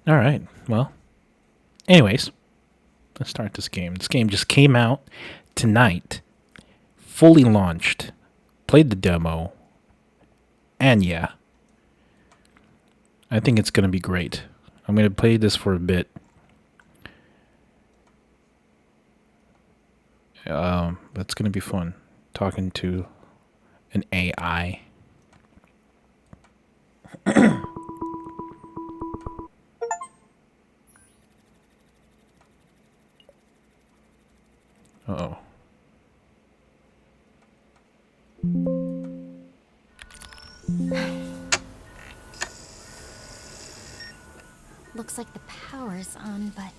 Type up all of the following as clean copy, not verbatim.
All right. Well, anyways, let's start this game. This game just came out tonight, fully launched. Played the demo, and yeah, I think it's gonna be great. I'm gonna play this for a bit. That's gonna be fun. Talking to an AI. Uh-oh. Looks like the power's on, but...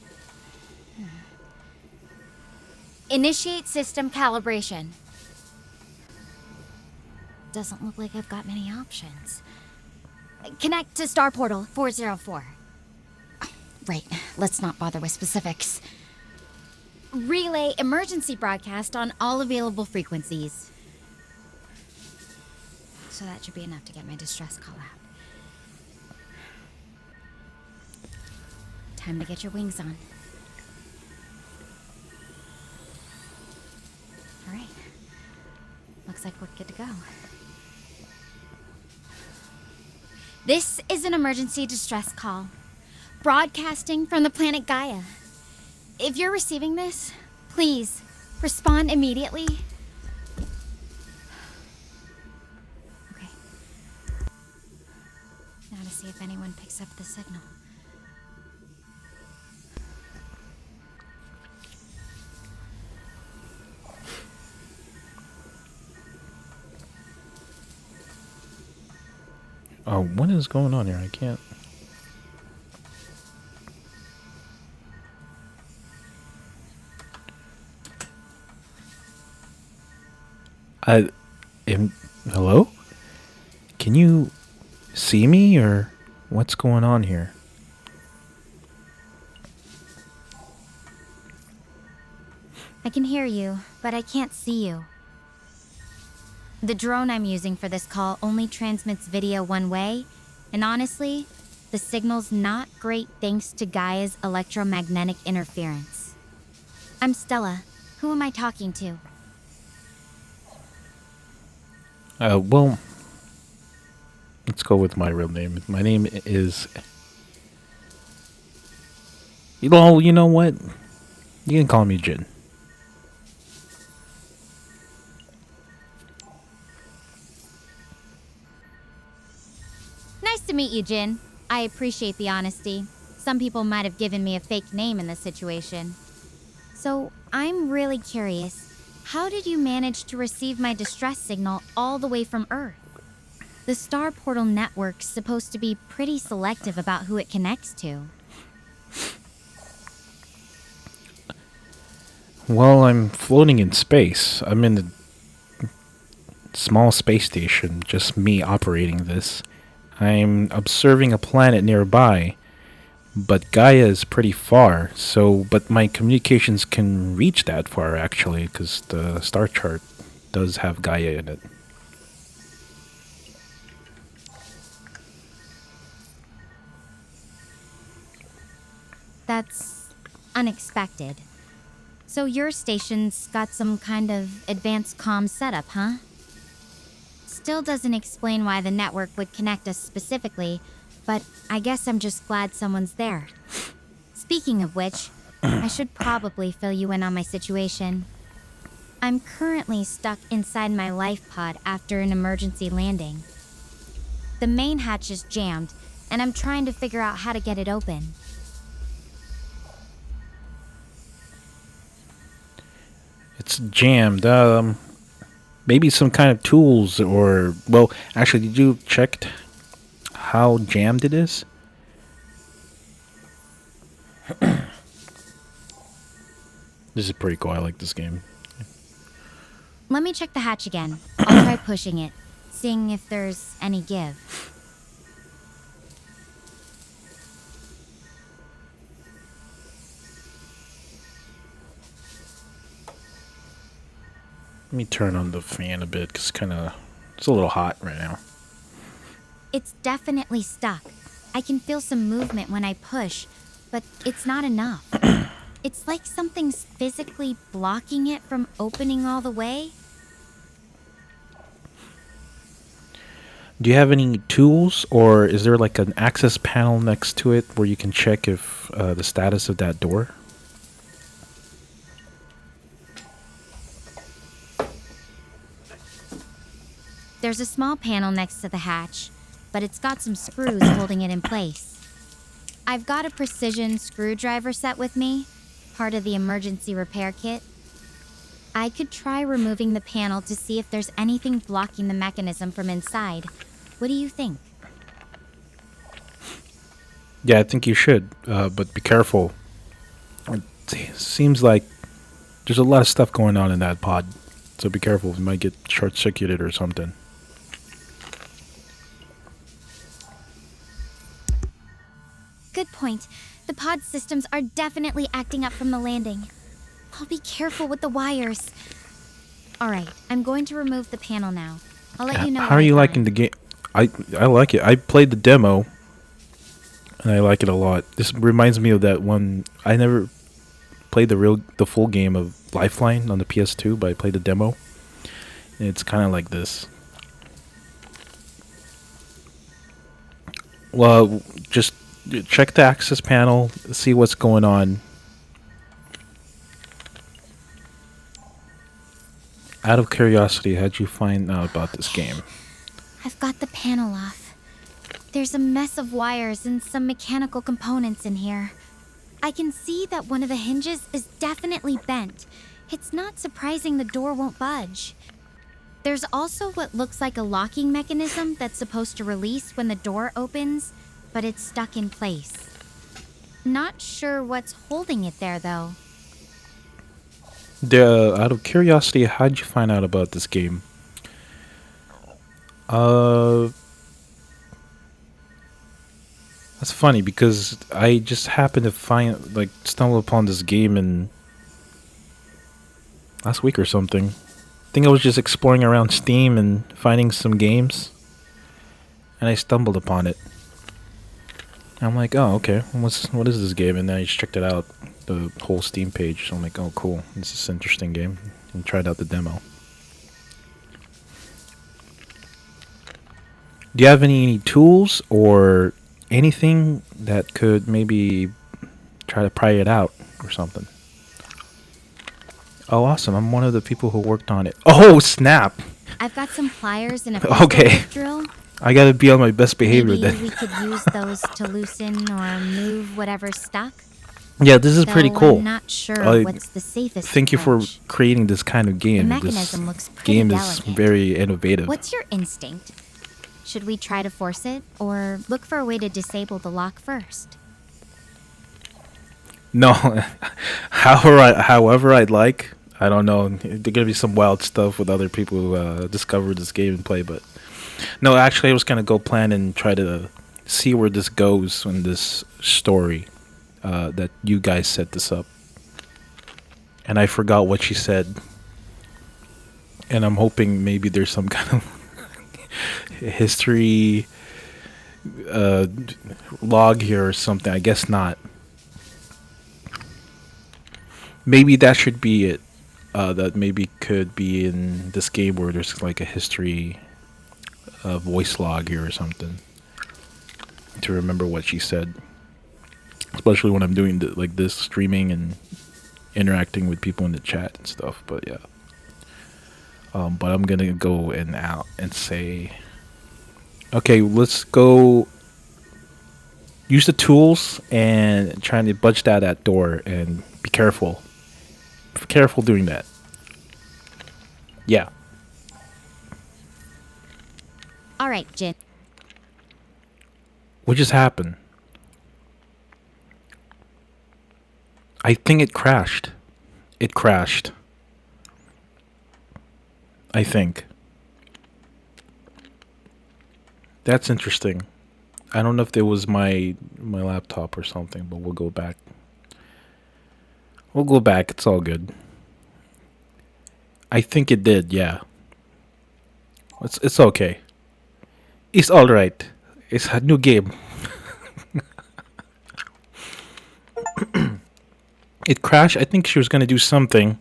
Initiate system calibration. Doesn't look like I've got many options. Connect to Star Portal 404. Right, let's not bother with specifics. Relay emergency broadcast on all available frequencies. So that should be enough to get my distress call out. Time to get your wings on. All right. Looks like we're good to go. This is an emergency distress call. Broadcasting from the planet Gaia. If you're receiving this, please respond immediately. Okay. Now to see if anyone picks up the signal. Oh, what is going on here? I can't. I am. Hello? Can you see me or what's going on here? I can hear you, but I can't see you. The drone I'm using for this call only transmits video one way, and honestly, the signal's not great thanks to Gaia's electromagnetic interference. I'm Stella. Who am I talking to? Well, let's go with my real name. My name is. You know what? You can call me Jin. Nice to meet you, Jin. I appreciate the honesty. Some people might have given me a fake name in this situation. So, I'm really curious. How did you manage to receive my distress signal all the way from Earth? The Star Portal network's supposed to be pretty selective about who it connects to. Well, I'm floating in space. I'm in a small space station, just me operating this. I'm observing a planet nearby, but Gaia is pretty far, but my communications can reach that far actually, because the star chart does have Gaia in it. That's unexpected. So your station's got some kind of advanced comm setup, huh? Still doesn't explain why the network would connect us specifically, but I guess I'm just glad someone's there. Speaking of which, I should probably fill you in on my situation. I'm currently stuck inside my life pod after an emergency landing. The main hatch is jammed, and I'm trying to figure out how to get it open. It's jammed. Maybe some kind of tools or... Well, actually, did you check how jammed it is? This is pretty cool. I like this game. Let me check the hatch again. I'll try pushing it, seeing if there's any give. Let me turn on the fan a bit because it's a little hot right now. It's definitely stuck. I can feel some movement when I push, but it's not enough. It's like something's physically blocking it from opening all the way. Do you have any tools, or is there like an access panel next to it where you can check if the status of that door? There's a small panel next to the hatch, but it's got some screws holding it in place. I've got a precision screwdriver set with me, part of the emergency repair kit. I could try removing the panel to see if there's anything blocking the mechanism from inside. What do you think? Yeah, I think you should, but be careful. It seems like there's a lot of stuff going on in that pod, so be careful. You might get short-circuited or something. Good point. The pod systems are definitely acting up from the landing. I'll be careful with the wires. Alright, I'm going to remove the panel now. I'll let you know. How are you liking the game? I like it. I played the demo, and I like it a lot. This reminds me of that one. I never played the full game of Lifeline on the PS2, but I played the demo. And it's kind of like this. Well, just check the access panel, see what's going on. Out of curiosity, how'd you find out about this game? I've got the panel off. There's a mess of wires and some mechanical components in here. I can see that one of the hinges is definitely bent. It's not surprising the door won't budge. There's also what looks like a locking mechanism that's supposed to release when the door opens, but it's stuck in place. Not sure what's holding it there, though. Out of curiosity, how'd you find out about this game? That's funny because I just happened to stumble upon this game in last week or something. I think I was just exploring around Steam and finding some games, and I stumbled upon it. I'm like, oh, okay, what is this game? And then I just checked it out, the whole Steam page. So I'm like, oh, cool, this is an interesting game, and tried out the demo. Do you have any tools or anything that could maybe try to pry it out or something? Oh, awesome! I'm one of the people who worked on it. Oh, snap! I've got some pliers and a Okay. drill. I gotta be on my best behavior Maybe then. we could use those to loosen or move whatever's stuck. Yeah, this is pretty Though cool. I'm not sure I what's the safest Thank you for approach. creating this kind of game. The This mechanism looks pretty game delicate. is very innovative. What's your instinct? Should we try to force it, or look for a way to disable the lock first? No, however I'd like. I don't know. There's gonna be some wild stuff with other people who discover this game and play, but no, actually, I was gonna go plan and try to see where this goes in this story that you guys set this up, and I forgot what she said, and I'm hoping maybe there's some kind of history log here or something. I guess not. Maybe that should be it. That maybe could be in this game where there's like a history voice log here or something to remember what she said. Especially when I'm doing like this streaming and interacting with people in the chat and stuff. But yeah. But I'm gonna go and out and say, okay, let's go use the tools and trying to budge that door and be careful. Be careful doing that. Yeah. All right, Jin. What just happened? I think it crashed. It crashed. I think. That's interesting. I don't know if it was my laptop or something, but we'll go back. We'll go back. It's all good. I think it did, yeah. It's okay. It's all right. It's a new game. It crashed. I think she was going to do something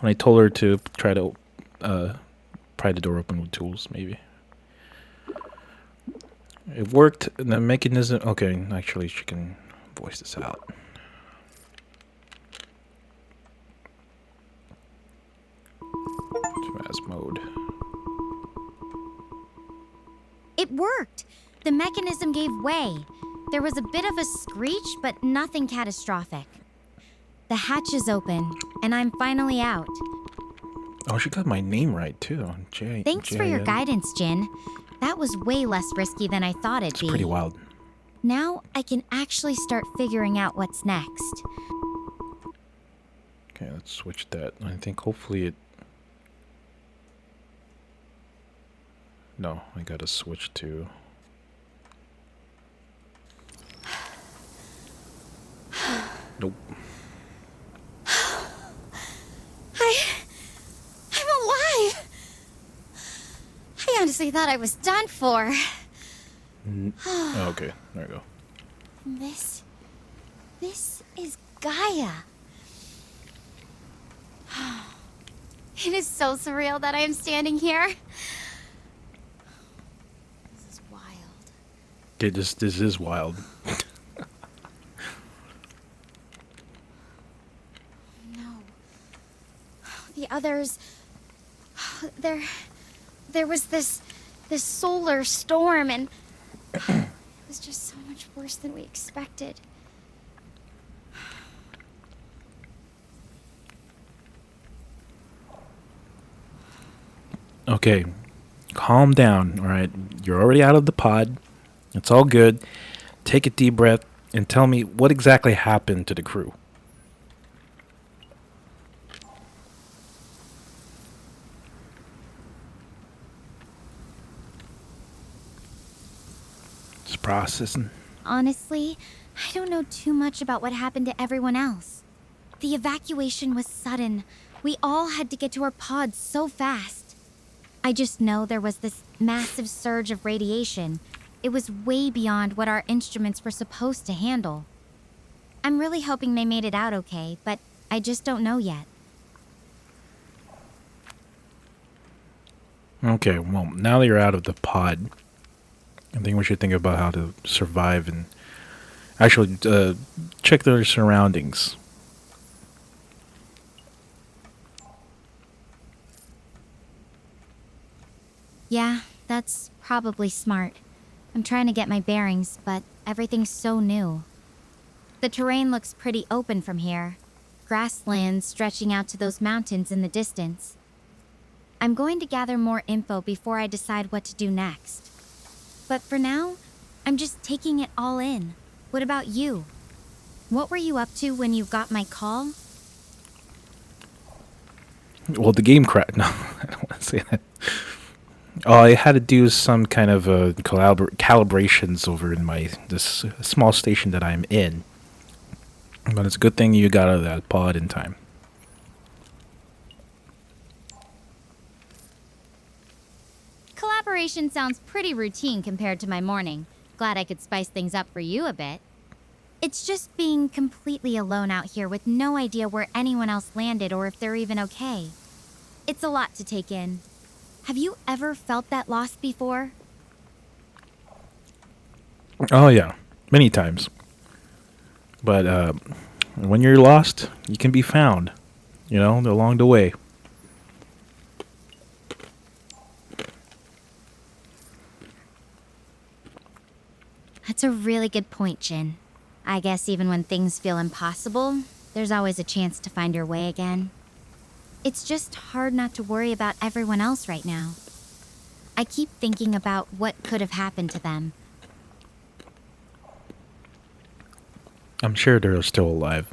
when I told her to try to pry the door open with tools, maybe. It worked. The mechanism... Okay, actually, she can voice this out. Fast mode. It worked! The mechanism gave way. There was a bit of a screech, but nothing catastrophic. The hatch is open, and I'm finally out. Oh, she got my name right, too. Thanks for your guidance, Jin. That was way less risky than I thought it'd be. It's pretty wild. Now I can actually start figuring out what's next. Okay, let's switch that. I think hopefully it... No, I gotta switch to... Nope. I'm alive! I honestly thought I was done for. Oh, okay, there we go. This is Gaia. It is so surreal that I am standing here. This is wild. Okay, this is wild. No. The others... There was this solar storm, and it was just so much worse than we expected. Okay, calm down, alright? You're already out of the pod. It's all good. Take a deep breath and tell me what exactly happened to the crew. Just processing. Honestly, I don't know too much about what happened to everyone else. The evacuation was sudden. We all had to get to our pods so fast. I just know there was this massive surge of radiation. It was way beyond what our instruments were supposed to handle. I'm really hoping they made it out okay, but I just don't know yet. Okay, well, now that you're out of the pod, I think we should think about how to survive and actually check their surroundings. Yeah, that's probably smart. I'm trying to get my bearings, but everything's so new. The terrain looks pretty open from here. Grasslands stretching out to those mountains in the distance. I'm going to gather more info before I decide what to do next. But for now, I'm just taking it all in. What about you? What were you up to when you got my call? Well, the game crashed. No, I don't want to say that. Oh, I had to do some kind of calibrations over in this small station that I'm in. But it's a good thing you got out of that pod in time. Collaboration sounds pretty routine compared to my morning. Glad I could spice things up for you a bit. It's just being completely alone out here with no idea where anyone else landed or if they're even okay. It's a lot to take in. Have you ever felt that lost before? Oh, yeah. Many times. But when you're lost, you can be found. You know, along the way. That's a really good point, Jin. I guess even when things feel impossible, there's always a chance to find your way again. It's just hard not to worry about everyone else right now. I keep thinking about what could have happened to them. I'm sure they're still alive.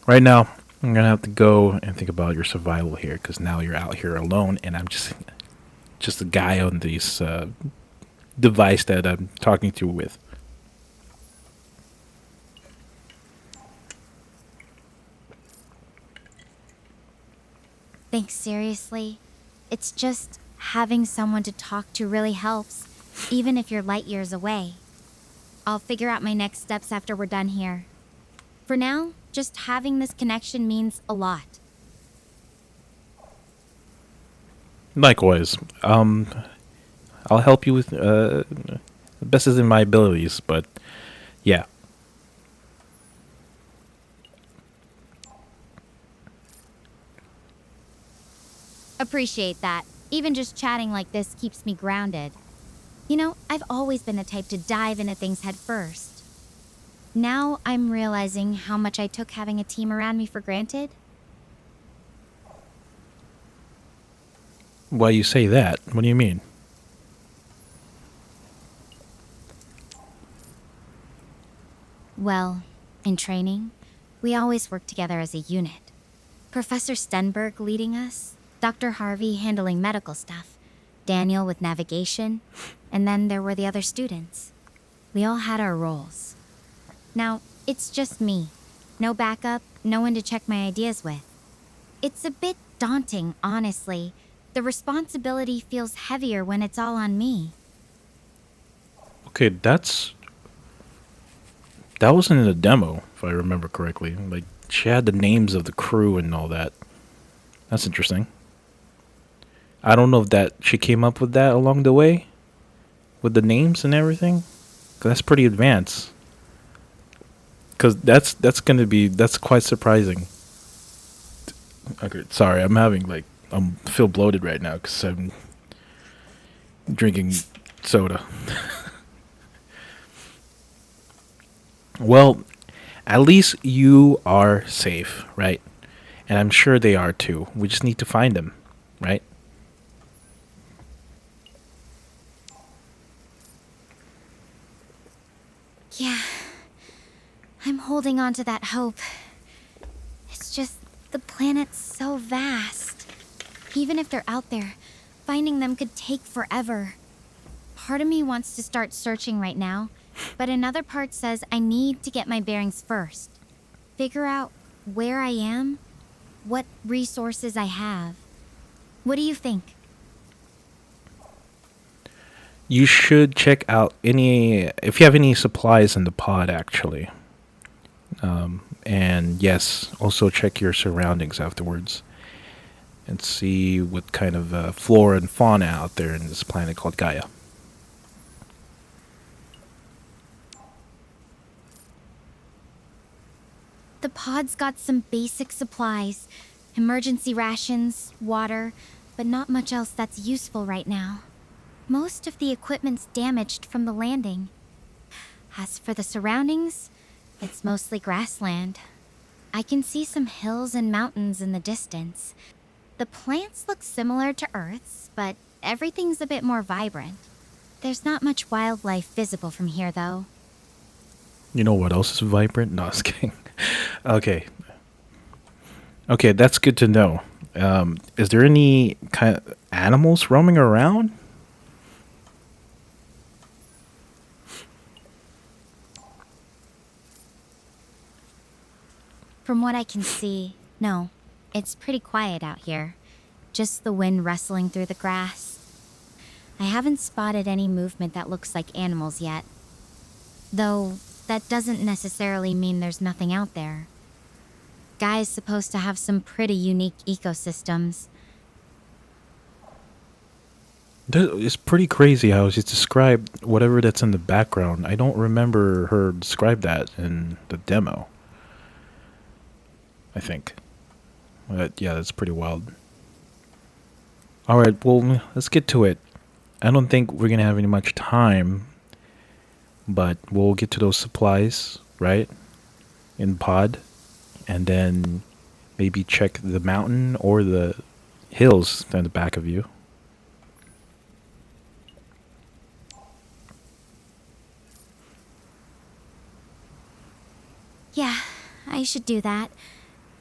Right now, I'm going to have to go and think about your survival here, because now you're out here alone, and I'm just a guy on this device that I'm talking to with. Thanks, seriously. It's just having someone to talk to really helps, even if you're light years away. I'll figure out my next steps after we're done here. For now, Just having this connection means a lot. Likewise. I'll help you with the best is in my abilities, but yeah. Appreciate that. Even just chatting like this keeps me grounded. You know, I've always been the type to dive into things head first. Now I'm realizing how much I took having a team around me for granted. Why you say that? What do you mean? Well, in training, we always worked together as a unit. Professor Stenberg leading us, Dr. Harvey handling medical stuff, Daniel with navigation, and then there were the other students. We all had our roles. Now, it's just me. No backup, no one to check my ideas with. It's a bit daunting, honestly. The responsibility feels heavier when it's all on me. Okay, that wasn't in the demo, if I remember correctly. Like she had the names of the crew and all that. That's interesting. I don't know if that she came up with that along the way with the names and everything. 'Cause that's pretty advanced. Cause that's gonna be that's quite surprising. Okay, sorry, I'm feel bloated right now because I'm drinking soda. Well, at least you are safe, right? And I'm sure they are too. We just need to find them, right? Yeah, I'm holding on to that hope. It's just the planet's so vast. Even if they're out there, finding them could take forever. Part of me wants to start searching right now, but another part says I need to get my bearings first. Figure out where I am, what resources I have. What do you think? You should check out any if you have any supplies in the pod actually. And yes, also check your surroundings afterwards and see what kind of flora and fauna out there in this planet called Gaia. The pod's got some basic supplies, emergency rations, water, but not much else that's useful right now. Most of the equipment's damaged from the landing. As for the surroundings, it's mostly grassland. I can see some hills and mountains in the distance. The plants look similar to Earth's, but everything's a bit more vibrant. There's not much wildlife visible from here, though. You know what else is vibrant? No, I was kidding. Okay. Okay, that's good to know. Is there any kind of animals roaming around? From what I can see, no. It's pretty quiet out here. Just the wind rustling through the grass. I haven't spotted any movement that looks like animals yet. Though, that doesn't necessarily mean there's nothing out there. Gaia's supposed to have some pretty unique ecosystems. It's pretty crazy how she's described whatever that's in the background. I don't remember her describe that in the demo. I think. But yeah, that's pretty wild. Alright, well, let's get to it. I don't think we're gonna have any much time, but we'll get to those supplies, right? In pod. And then maybe check the mountain or the hills in the back of you. Yeah, I should do that.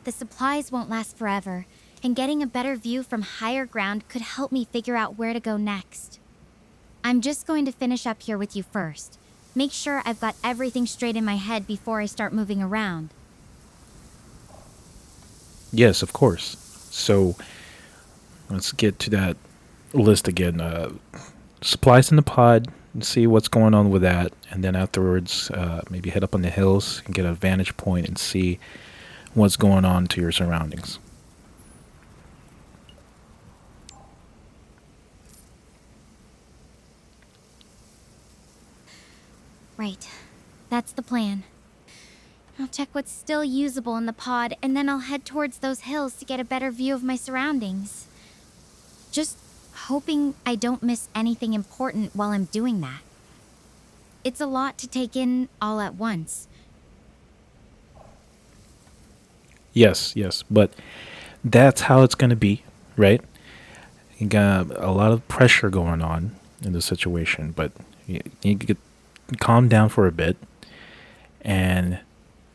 The supplies won't last forever, and getting a better view from higher ground could help me figure out where to go next. I'm just going to finish up here with you first. Make sure I've got everything straight in my head before I start moving around. Yes, of course. So let's get to that list again. Supplies in the pod, and see what's going on with that. And then afterwards, maybe head up on the hills and get a vantage point and see what's going on to your surroundings. Right. That's the plan. I'll check what's still usable in the pod, and then I'll head towards those hills to get a better view of my surroundings. Just hoping I don't miss anything important while I'm doing that. It's a lot to take in all at once. Yes, yes, but that's how it's going to be, right? You got a lot of pressure going on in the situation, but you need to calm down for a bit and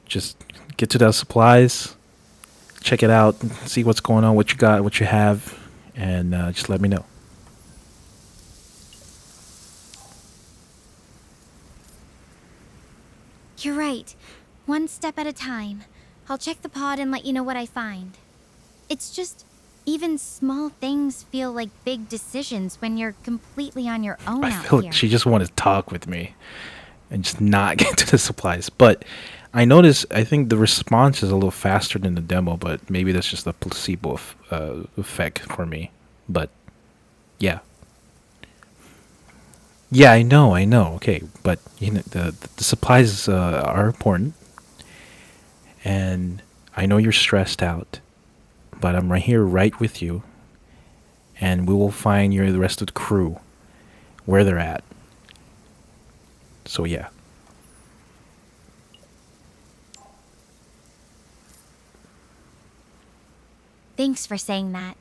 just get to the supplies, check it out, see what's going on, what you got, what you have, and just let me know. You're right. One step at a time. I'll check the pod and let you know what I find. It's just, even small things feel like big decisions when you're completely on your own I out feel here. like she just wanted to talk with me and just not get to the supplies. But I notice, I think the response is a little faster than the demo, but maybe that's just a placebo effect for me. But yeah. Yeah, I know. Okay, but you know the supplies are important, and I know you're stressed out, but I'm right here, right with you, and we will find you the rest of the crew where they're at. So yeah. Thanks for saying that.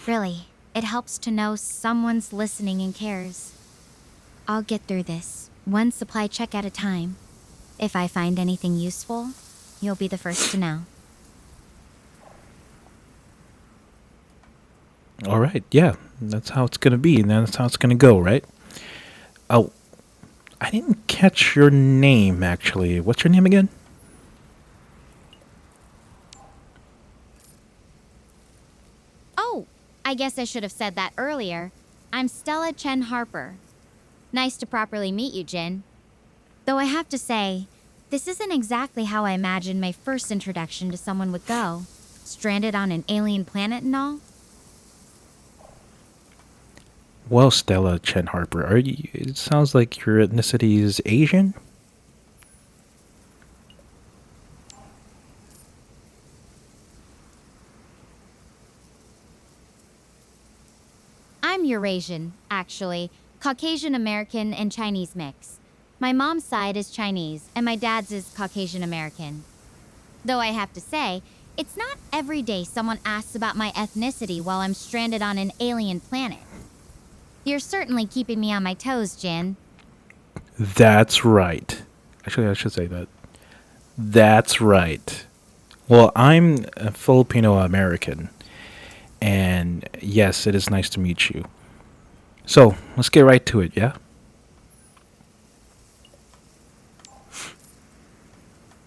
Really, it helps to know someone's listening and cares. I'll get through this, one supply check at a time. If I find anything useful, you'll be the first to know. All right. Yeah, that's how it's gonna be, and that's how it's gonna go, right? Oh, I didn't catch your name actually. What's your name again? Oh, I guess I should have said that earlier. I'm Stella Chen Harper. Nice to properly meet you, Jin. Though I have to say, this isn't exactly how I imagined my first introduction to someone would go. Stranded on an alien planet and all. Well, Stella Chen Harper, are you? It sounds like your ethnicity is Asian. I'm Eurasian, actually. Caucasian American and Chinese mix. My mom's side is Chinese, and my dad's is Caucasian American. Though I have to say, it's not every day someone asks about my ethnicity while I'm stranded on an alien planet. You're certainly keeping me on my toes, Jin. That's right. Actually, I should say that. That's right. Well, I'm a Filipino American, and yes, it is nice to meet you. So let's get right to it, yeah?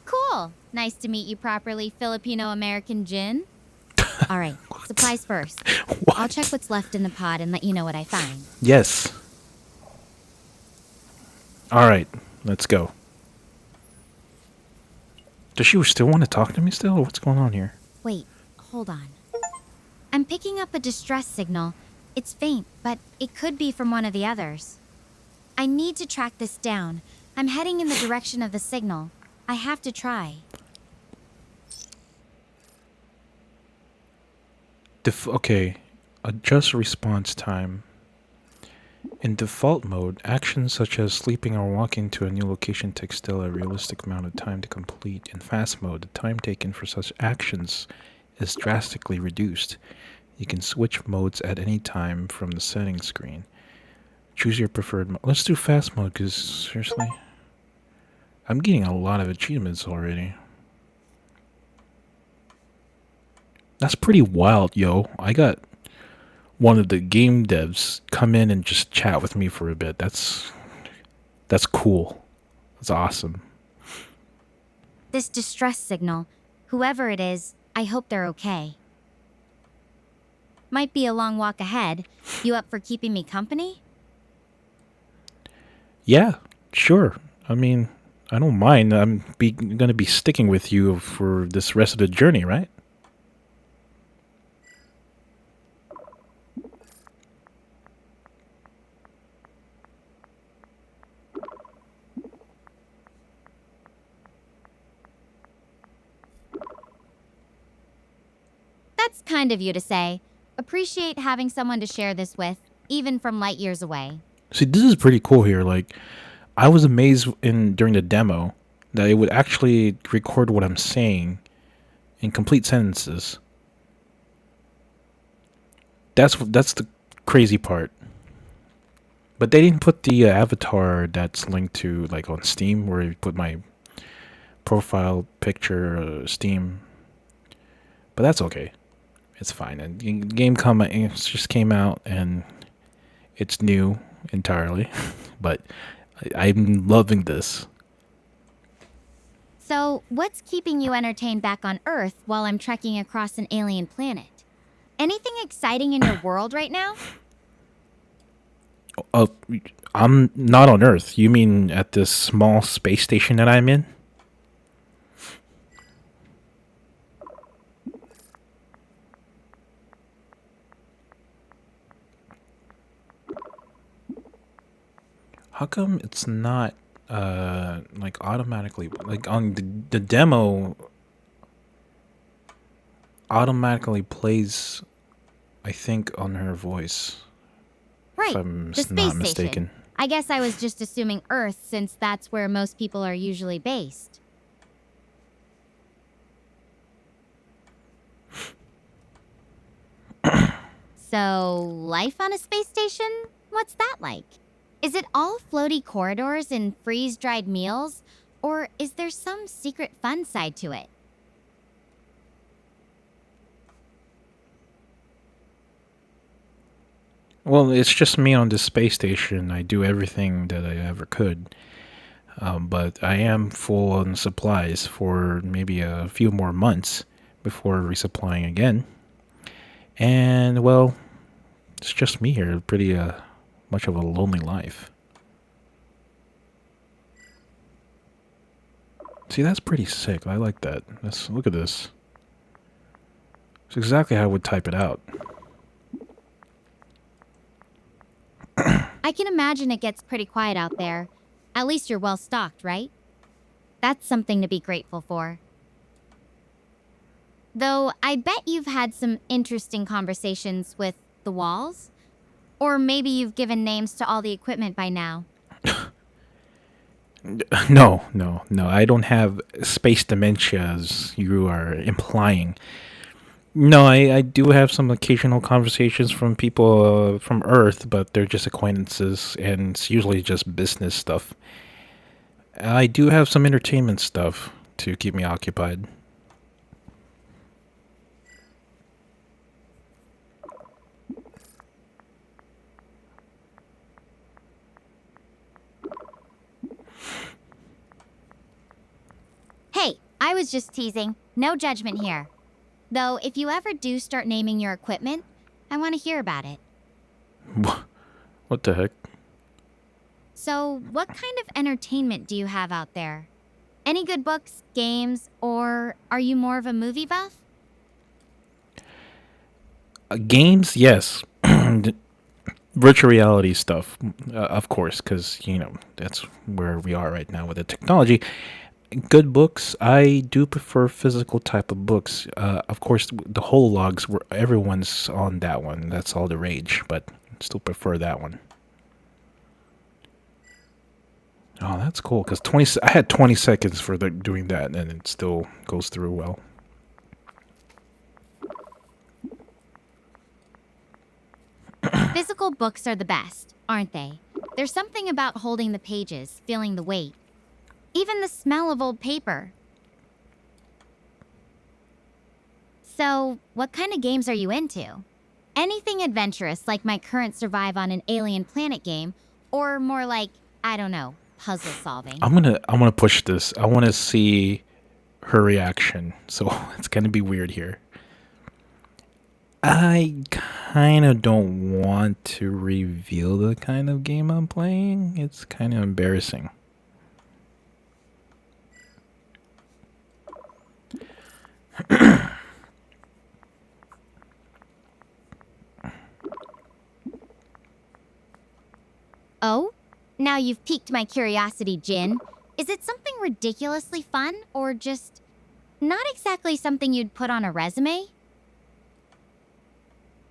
Cool. Nice to meet you properly, Filipino American Jin. All right, supplies first. I'll check What? what's left in the pod and let you know what I find. Yes. All right, let's go. Does she still want to talk to me still? Or what's going on here? Wait, hold on. I'm picking up a distress signal. It's faint, but it could be from one of the others. I need to track this down. I'm heading in the direction of the signal. I have to try. Okay, adjust response time. In default mode, actions such as sleeping or walking to a new location take still a realistic amount of time to complete. In fast mode, the time taken for such actions is drastically reduced. You can switch modes at any time from the settings screen. Choose your preferred mode. Let's do fast mode because, seriously, I'm getting a lot of achievements already. That's pretty wild, yo. I got one of the game devs come in and just chat with me for a bit. That's cool. That's awesome. This distress signal, whoever it is, I hope they're okay. Might be a long walk ahead. You up for keeping me company? Yeah, sure. I mean, I don't mind. Gonna be sticking with you for this rest of the journey, right? That's kind of you to say. Appreciate having someone to share this with, even from light years away. See, this is pretty cool here. Like, I was amazed in during the demo that it would actually record what I'm saying in complete sentences. That's the crazy part. But they didn't put the avatar that's linked to like on Steam, where you put my profile picture, Steam. But that's okay. It's fine. And the game it just came out, and it's new entirely. But I'm loving this. So, what's keeping you entertained back on Earth while I'm trekking across an alien planet? Anything exciting in your world right now? Uh, I'm not on Earth. You mean at this small space station that I'm in? How come it's not like automatically like on the demo automatically plays, I think, on her voice, if Right, I'm the space not station. mistaken. I guess I was just assuming Earth since that's where most people are usually based. So, life on a space station? What's that like? Is it all floaty corridors and freeze dried meals? Or is there some secret fun side to it? Well, it's just me on this space station. I do everything that I ever could. But I am full on supplies for maybe a few more months before resupplying again. And, well, it's just me here. Pretty much of a lonely life. See, that's pretty sick. I like that. Look at this. It's exactly how I would type it out. I can imagine it gets pretty quiet out there. At least you're well stocked, right? That's something to be grateful for. Though I bet you've had some interesting conversations with the walls. Or maybe you've given names to all the equipment by now. No, no, no. I don't have space dementia as you are implying. No, I do have some occasional conversations from people from Earth, but they're just acquaintances, and it's usually just business stuff. I do have some entertainment stuff to keep me occupied. Hey, I was just teasing. No judgment here. Though, if you ever do start naming your equipment, I want to hear about it. What the heck? So, what kind of entertainment do you have out there? Any good books, games, or are you more of a movie buff? Games, yes. Virtual reality stuff, of course, because that's where we are right now with the technology. Good books. I do prefer physical type of books. Of course, the whole logs where everyone's on that one. That's all the rage, but still prefer that one. Oh, that's cool. Because I had 20 seconds for doing that, and it still goes through well. Physical books are the best, aren't they? There's something about holding the pages, feeling the weight. Even the smell of old paper. So, what kind of games are you into? Anything adventurous like my current Survive on an Alien Planet game, or more like, I don't know, puzzle solving? I'm gonna push this. I want to see her reaction. So it's gonna be weird here. I kind of don't want to reveal the kind of game I'm playing. It's kind of embarrassing. Now you've piqued my curiosity, Jin. Is it something ridiculously fun, or just not exactly something you'd put on a resume?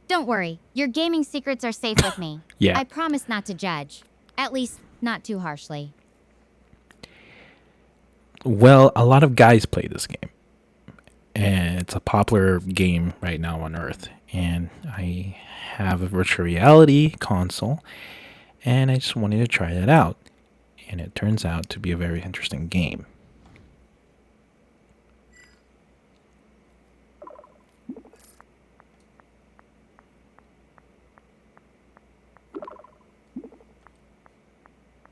Don't worry, your gaming secrets are safe with me. Yeah. I promise not to judge. At least, not too harshly. Well, a lot of guys play this game, and it's a popular game right now on Earth. And I have a virtual reality console, and I just wanted to try that out. And it turns out to be a very interesting game.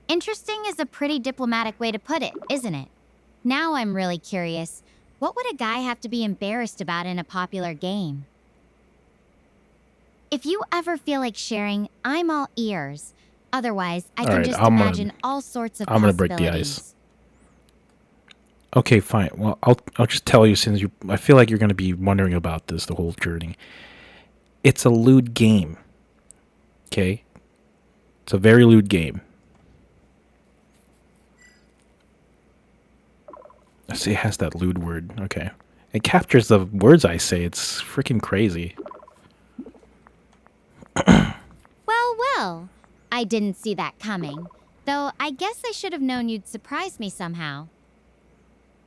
Interesting is a pretty diplomatic way to put it, isn't it? Now I'm really curious. What would a guy have to be embarrassed about in a popular game? If you ever feel like sharing, I'm all ears. Otherwise, I All can right, just I'm imagine all sorts of I'm gonna break the possibilities. ice. Okay, fine. Well, I'll just tell you since I feel like you're gonna be wondering about this the whole journey. It's a lewd game. Okay, it's a very lewd game. I see it has that lewd word. Okay, it captures the words I say. It's freaking crazy. Well. I didn't see that coming. Though I guess I should have known you'd surprise me somehow.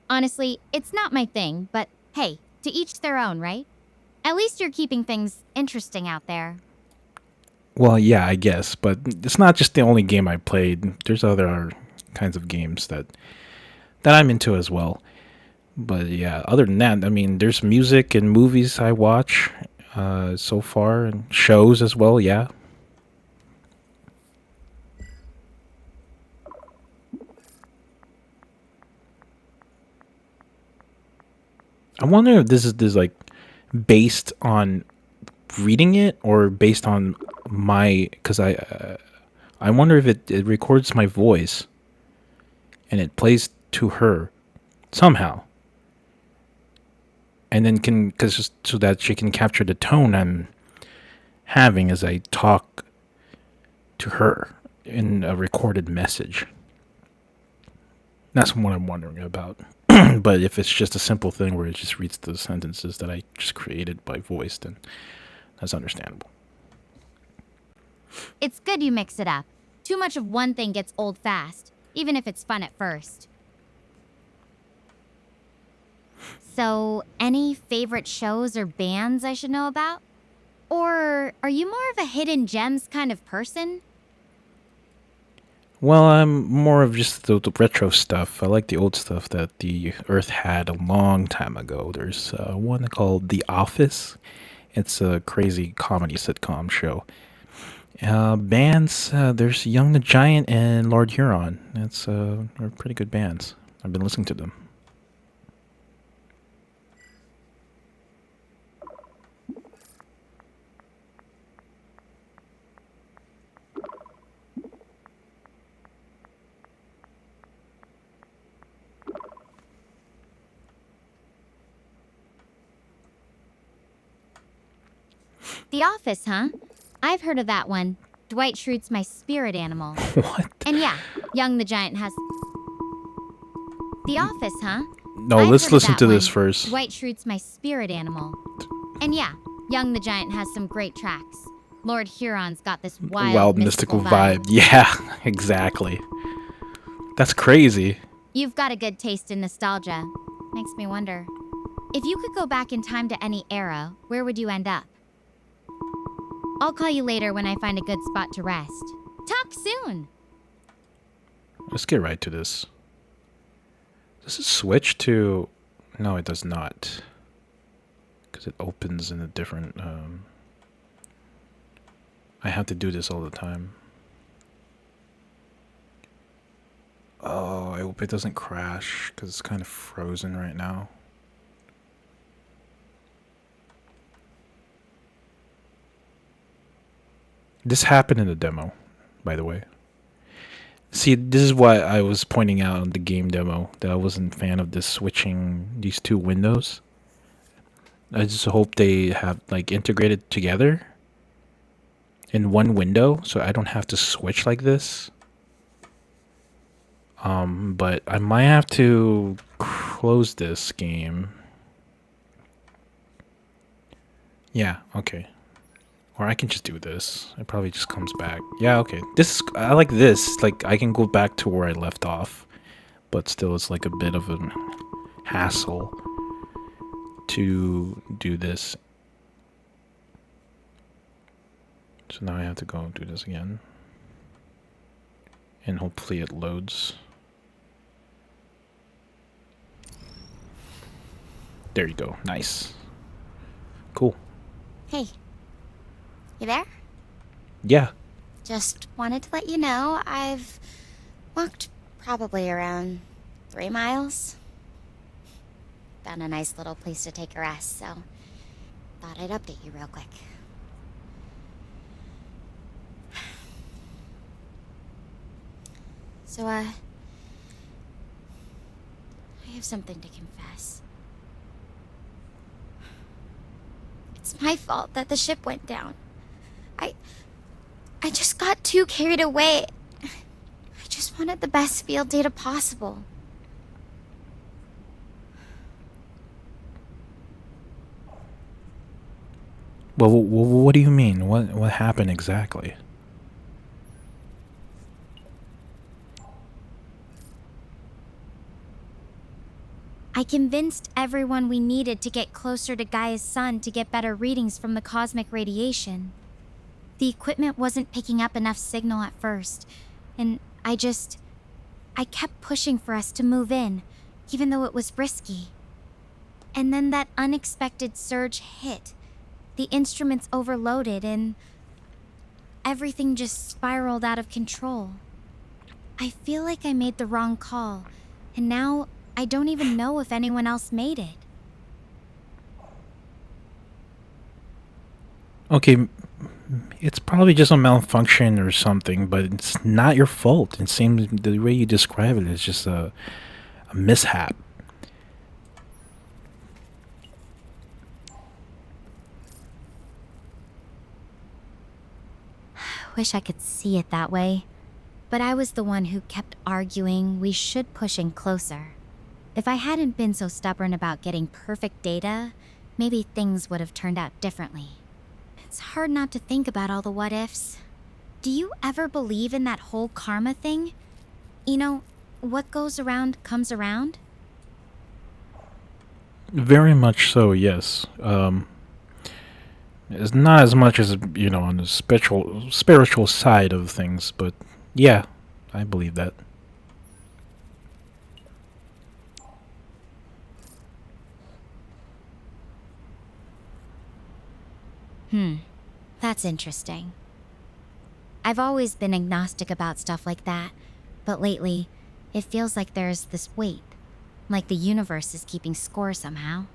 Honestly, it's not my thing, but hey, to each their own, right? At least you're keeping things interesting out there. Well, yeah, I guess, but it's not just the only game I played. There's other kinds of games that I'm into as well. But yeah, other than that, I mean, there's music and movies I watch so far, and shows as well. Yeah. I wonder if this like based on reading it or based on my because I wonder if it records my voice and it plays to her somehow, and then can because so that she can capture the tone I'm having as I talk to her in a recorded message. That's what I'm wondering about. But if it's just a simple thing where it just reads the sentences that I just created by voice, then that's understandable. It's good you mix it up. Too much of one thing gets old fast, even if it's fun at first. So, any favorite shows or bands I should know about? Or are you more of a hidden gems kind of person? Well, I'm more of just the retro stuff. I like the old stuff that the Earth had a long time ago. There's one called The Office. It's a crazy comedy sitcom show. Bands, there's Young the Giant and Lord Huron. They're pretty good bands. I've been listening to them. The Office, huh? I've heard of that one. Dwight Schrute's my spirit animal. What? And yeah, Young the Giant has... The Office, huh? No, I've let's heard of listen that to this one. first. Dwight Schrute's my spirit animal. And yeah, Young the Giant has some great tracks. Lord Huron's got this wild, mystical vibe. Yeah, exactly. That's crazy. You've got a good taste in nostalgia. Makes me wonder. If you could go back in time to any era, where would you end up? I'll call you later when I find a good spot to rest. Talk soon! Let's get right to this. Does it switch to... No, it does not. Because it opens in a different... I have to do this all the time. Oh, I hope it doesn't crash, because it's kind of frozen right now. This happened in the demo, by the way. See, this is what I was pointing out in the game demo, that I wasn't a fan of this switching these two windows. I just hope they have like integrated together in one window so I don't have to switch like this. But I might have to close this game. Yeah, okay. Or I can just do this. It probably just comes back. Yeah, okay. I like this. Like, I can go back to where I left off. But still, it's like a bit of a hassle to do this. So now I have to go and do this again. And hopefully it loads. There you go. Nice. Cool. Hey, you there? Yeah. Just wanted to let you know I've walked probably around 3 miles. Found a nice little place to take a rest, so thought I'd update you real quick. So, I have something to confess. It's my fault that the ship went down. I just got too carried away. I just wanted the best field data possible. Well, what do you mean? What happened exactly? I convinced everyone we needed to get closer to Gaia's sun to get better readings from the cosmic radiation. The equipment wasn't picking up enough signal at first, and I kept pushing for us to move in, even though it was risky. And then that unexpected surge hit. The instruments overloaded, and everything just spiraled out of control. I feel like I made the wrong call, and now I don't even know if anyone else made it. Okay, it's probably just a malfunction or something, but it's not your fault. It seems the way you describe it is just a mishap. Wish I could see it that way. But I was the one who kept arguing we should push in closer. If I hadn't been so stubborn about getting perfect data, maybe things would have turned out differently. It's hard not to think about all the what ifs. Do you ever believe in that whole karma thing? You know, what goes around comes around? Very much so, yes. It's not as much as, on the spiritual side of things, but yeah, I believe that. That's interesting. I've always been agnostic about stuff like that, but lately, it feels like there's this weight, like the universe is keeping score somehow.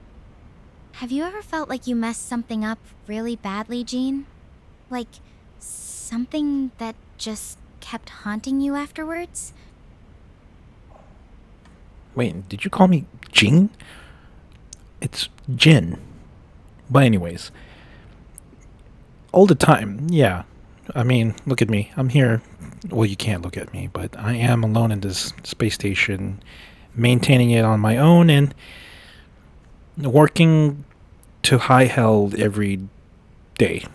Have you ever felt like you messed something up really badly, Jean? Like, something that just kept haunting you afterwards? Wait, did you call me Jean? It's Jin. But anyways, all the time, yeah. I mean, look at me. I'm here. Well, you can't look at me, but I am alone in this space station, maintaining it on my own and working to high hell every day.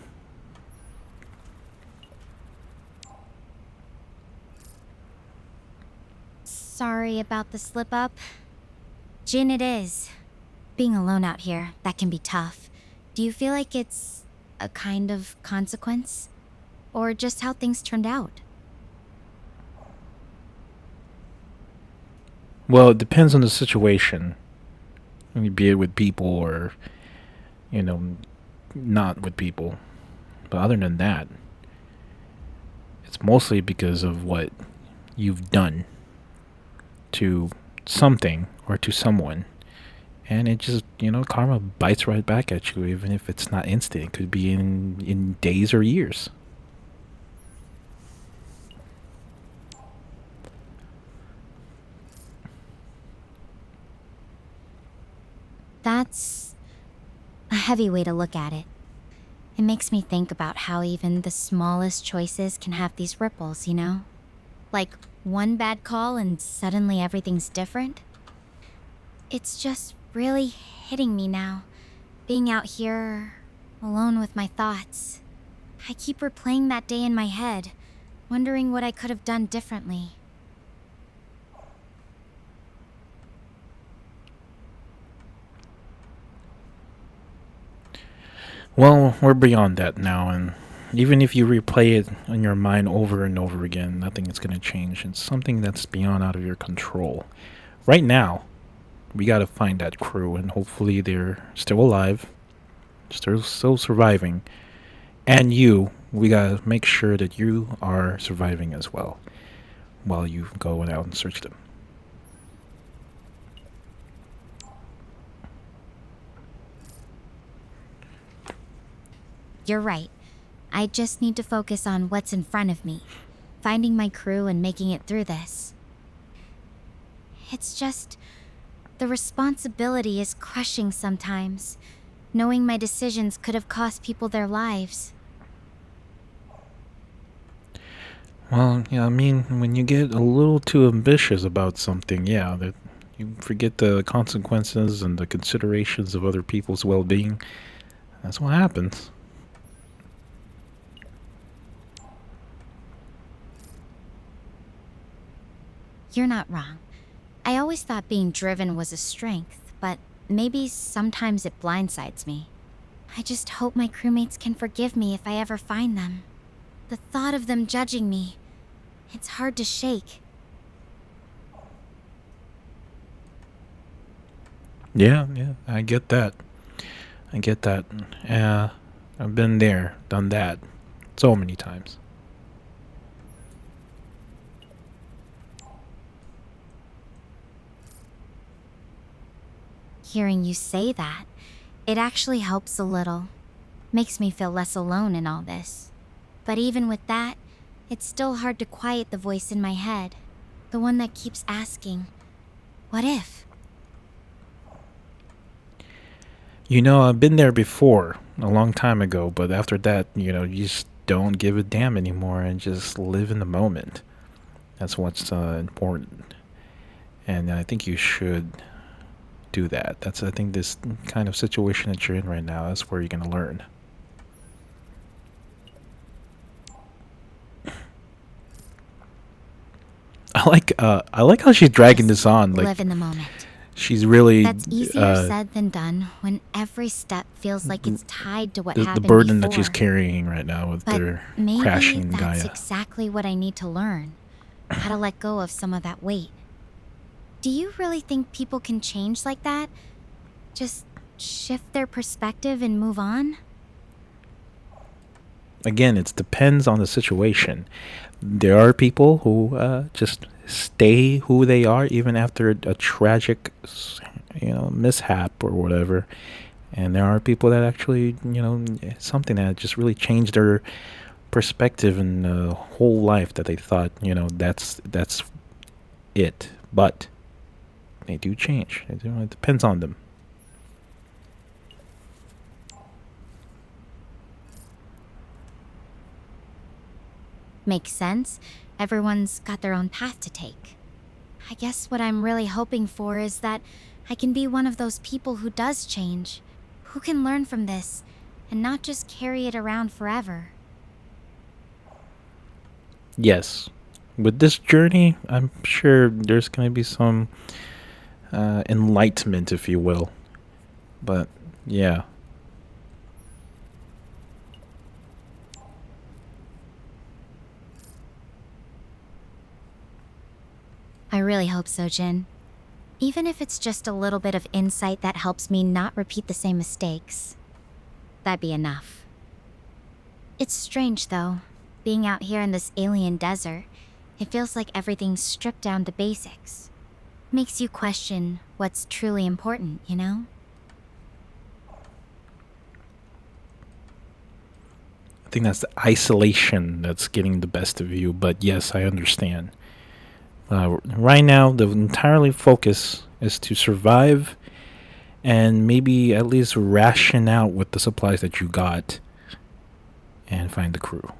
Sorry about the slip up. Jin, it is. Being alone out here, that can be tough. Do you feel like it's a kind of consequence? Or just how things turned out? Well, it depends on the situation. I mean, be it with people or, not with people. But other than that, it's mostly because of what you've done to something or to someone. And it just, karma bites right back at you, even if it's not instant. It could be in days or years. That's a heavy way to look at it. It makes me think about how even the smallest choices can have these ripples, you know? Like, one bad call and suddenly everything's different? It's just really hitting me now, being out here alone with my thoughts. I keep replaying that day in my head, wondering what I could have done differently. Well, we're beyond that now, and even if you replay it in your mind over and over again, nothing is going to change. It's something that's beyond out of your control. Right now, we got to find that crew, and hopefully they're still alive, still surviving. And we got to make sure that you are surviving as well while you go out and search them. You're right. I just need to focus on what's in front of me, finding my crew and making it through this. It's just, the responsibility is crushing sometimes, knowing my decisions could have cost people their lives. Well, yeah, I mean, when you get a little too ambitious about something, yeah, that you forget the consequences and the considerations of other people's well-being. That's what happens. You're not wrong. I always thought being driven was a strength, but maybe sometimes it blindsides me. I just hope my crewmates can forgive me if I ever find them. The thought of them judging me, it's hard to shake. Yeah, I get that. I get that. Yeah, I've been there, done that, so many times. Hearing you say that, it actually helps a little. Makes me feel less alone in all this. But even with that, it's still hard to quiet the voice in my head. The one that keeps asking, what if? You know, I've been there before, a long time ago, but after that, you just don't give a damn anymore and just live in the moment. That's what's important. And I think you should do that. I think, this kind of situation that you're in right now, that's where you're going to learn. I like how she's dragging this on. Like, live in the moment. She's really That's easier said than done when every step feels like it's tied to what happened the burden before. that she's carrying right now with their maybe crashing that's Gaia. exactly what I need to learn. How to let go of some of that weight. Do you really think people can change like that? Just shift their perspective and move on? Again, it depends on the situation. There are people who just stay who they are even after a tragic, mishap or whatever. And there are people that actually, something that just really changed their perspective and whole life, that they thought, that's it. But they do change. It depends on them. Makes sense. Everyone's got their own path to take. I guess what I'm really hoping for is that I can be one of those people who does change, who can learn from this, and not just carry it around forever. Yes. With this journey, I'm sure there's going to be some enlightenment, if you will. But, yeah. I really hope so, Jin. Even if it's just a little bit of insight that helps me not repeat the same mistakes. That'd be enough. It's strange, though. Being out here in this alien desert, it feels like everything's stripped down to basics. Makes you question what's truly important, you know? I think that's the isolation that's getting the best of you. But yes, I understand. Right now, the entirely focus is to survive and maybe at least ration out with the supplies that you got and find the crew.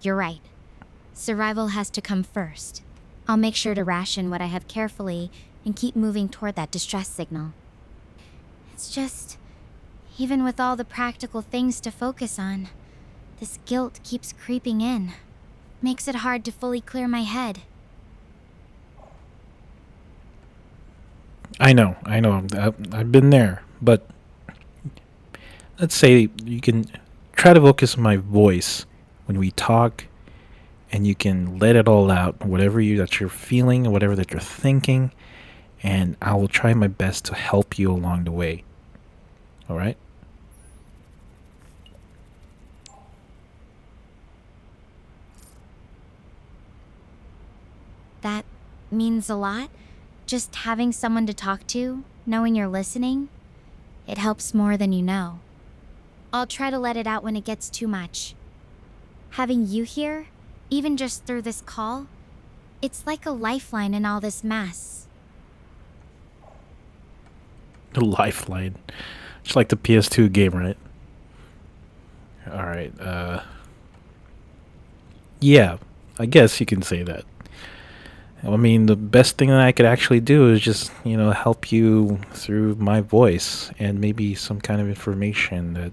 You're right. Survival has to come first. I'll make sure to ration what I have carefully and keep moving toward that distress signal. It's just, even with all the practical things to focus on, this guilt keeps creeping in. Makes it hard to fully clear my head. I know. I've been there, but let's say you can try to focus on my voice when we talk, and you can let it all out, whatever you that you're feeling, whatever that you're thinking, and I will try my best to help you along the way. All right? That means a lot. Just having someone to talk to, knowing you're listening, it helps more than you know. I'll try to let it out when it gets too much. Having you here, even just through this call, it's like a lifeline in all this mess. The lifeline. Just like the PS2 game, right? All right. Yeah, I guess you can say that. I mean, the best thing that I could actually do is just, help you through my voice and maybe some kind of information that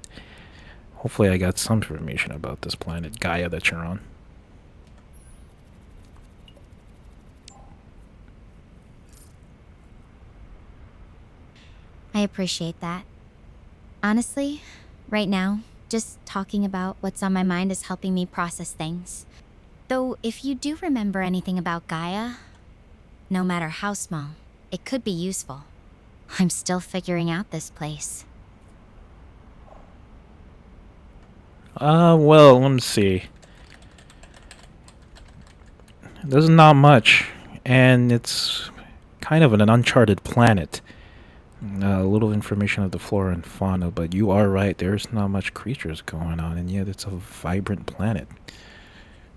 hopefully I got some information about this planet Gaia that you're on. I appreciate that. Honestly, right now, just talking about what's on my mind is helping me process things. Though, if you do remember anything about Gaia, no matter how small, it could be useful. I'm still figuring out this place. Well, let me see. There's not much, and it's kind of an uncharted planet. A little information of the flora and fauna, but you are right, there's not much creatures going on, and yet it's a vibrant planet.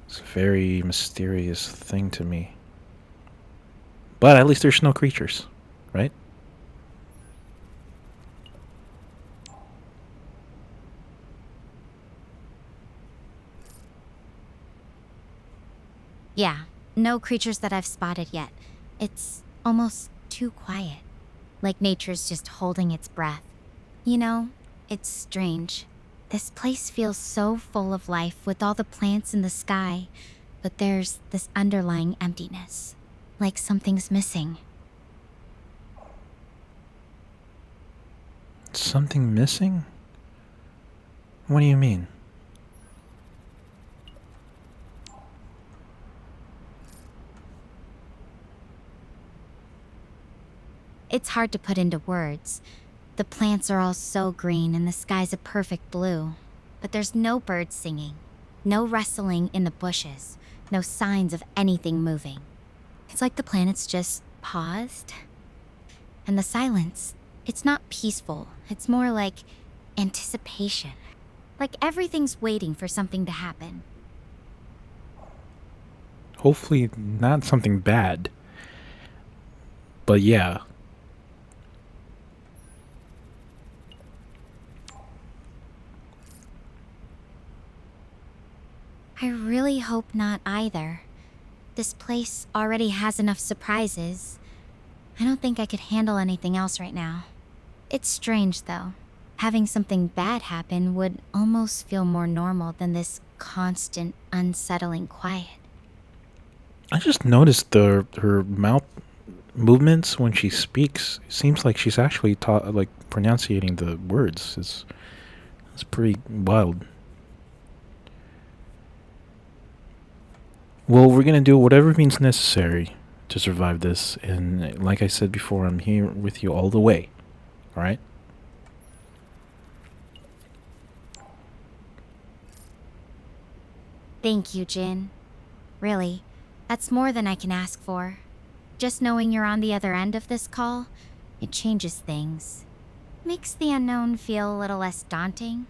It's a very mysterious thing to me. But at least there's no creatures, right? Yeah, no creatures that I've spotted yet. It's almost too quiet. Like nature's just holding its breath. You know, it's strange. This place feels so full of life with all the plants in the sky, but there's this underlying emptiness. Like something's missing. Something missing? What do you mean? It's hard to put into words. The plants are all so green and the sky's a perfect blue. But there's no birds singing, no rustling in the bushes, no signs of anything moving. It's like the planet's just paused. And the silence, it's not peaceful. It's more like anticipation. Like everything's waiting for something to happen. Hopefully not something bad. But yeah. I really hope not either. This place already has enough surprises. I don't think I could handle anything else right now. It's strange, though. Having something bad happen would almost feel more normal than this constant, unsettling quiet. I just noticed her mouth movements when she speaks. It seems like she's actually like pronunciating the words. It's pretty wild. Well, we're gonna do whatever means necessary to survive this, and like I said before, I'm here with you all the way. All right? Thank you, Jin. Really, that's more than I can ask for. Just knowing you're on the other end of this call, it changes things. Makes the unknown feel a little less daunting.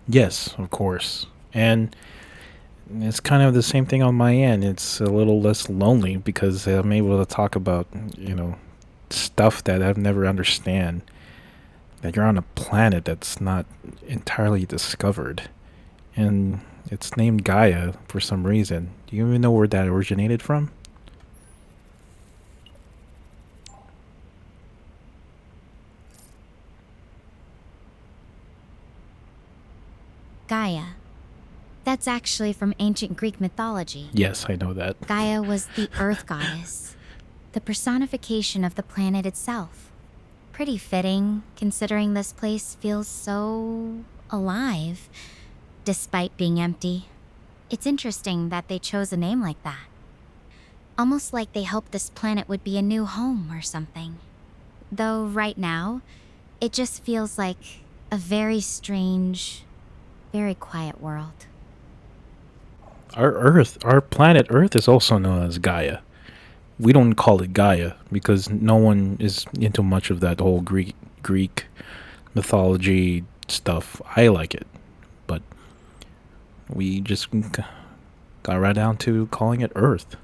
Yes, of course. And it's kind of the same thing on my end. It's a little less lonely because I'm able to talk about, stuff that I've never understand. That you're on a planet that's not entirely discovered. and it's named Gaia for some reason. Do you even know where that originated from? Gaia. That's actually from ancient Greek mythology. Yes, I know that. Gaia was the earth goddess, the personification of the planet itself. Pretty fitting, considering this place feels so alive, despite being empty. It's interesting that they chose a name like that. Almost like they hoped this planet would be a new home or something. Though right now, it just feels like a very strange, very quiet world. Our planet Earth is also known as Gaia. We don't call it Gaia because no one is into much of that whole Greek mythology stuff. I like it, but we just got right down to calling it Earth.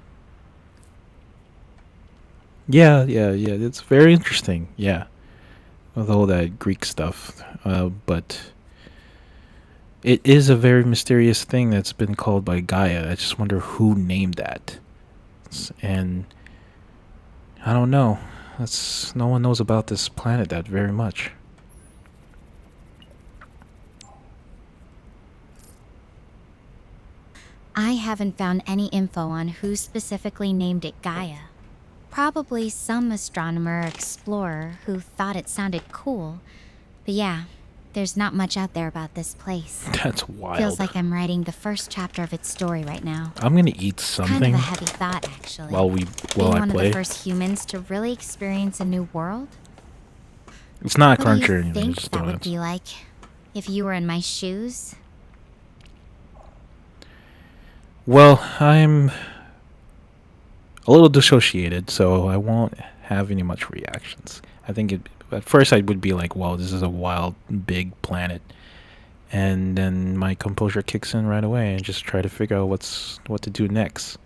Yeah, yeah, yeah. It's very interesting. Yeah, with all that Greek stuff, but it is a very mysterious thing that's been called by Gaia. I just wonder who named that. And I don't know. That's no one knows about this planet that very much. I haven't found any info on who specifically named it Gaia. Probably some astronomer or explorer who thought it sounded cool. But yeah, there's not much out there about this place. That's wild. Feels like I'm writing the first chapter of its story right now. I'm gonna eat Kind something of a heavy thought, actually. while Being I one of play. the first humans to really experience a new world. It's not What do crunchy or you anything. think Just that would donuts. be like if you were in my shoes? Well, I'm a little dissociated, so I won't have any much reactions. I think at first I would be like, "Wow, this is a wild, big planet," and then my composure kicks in right away and just try to figure out what to do next.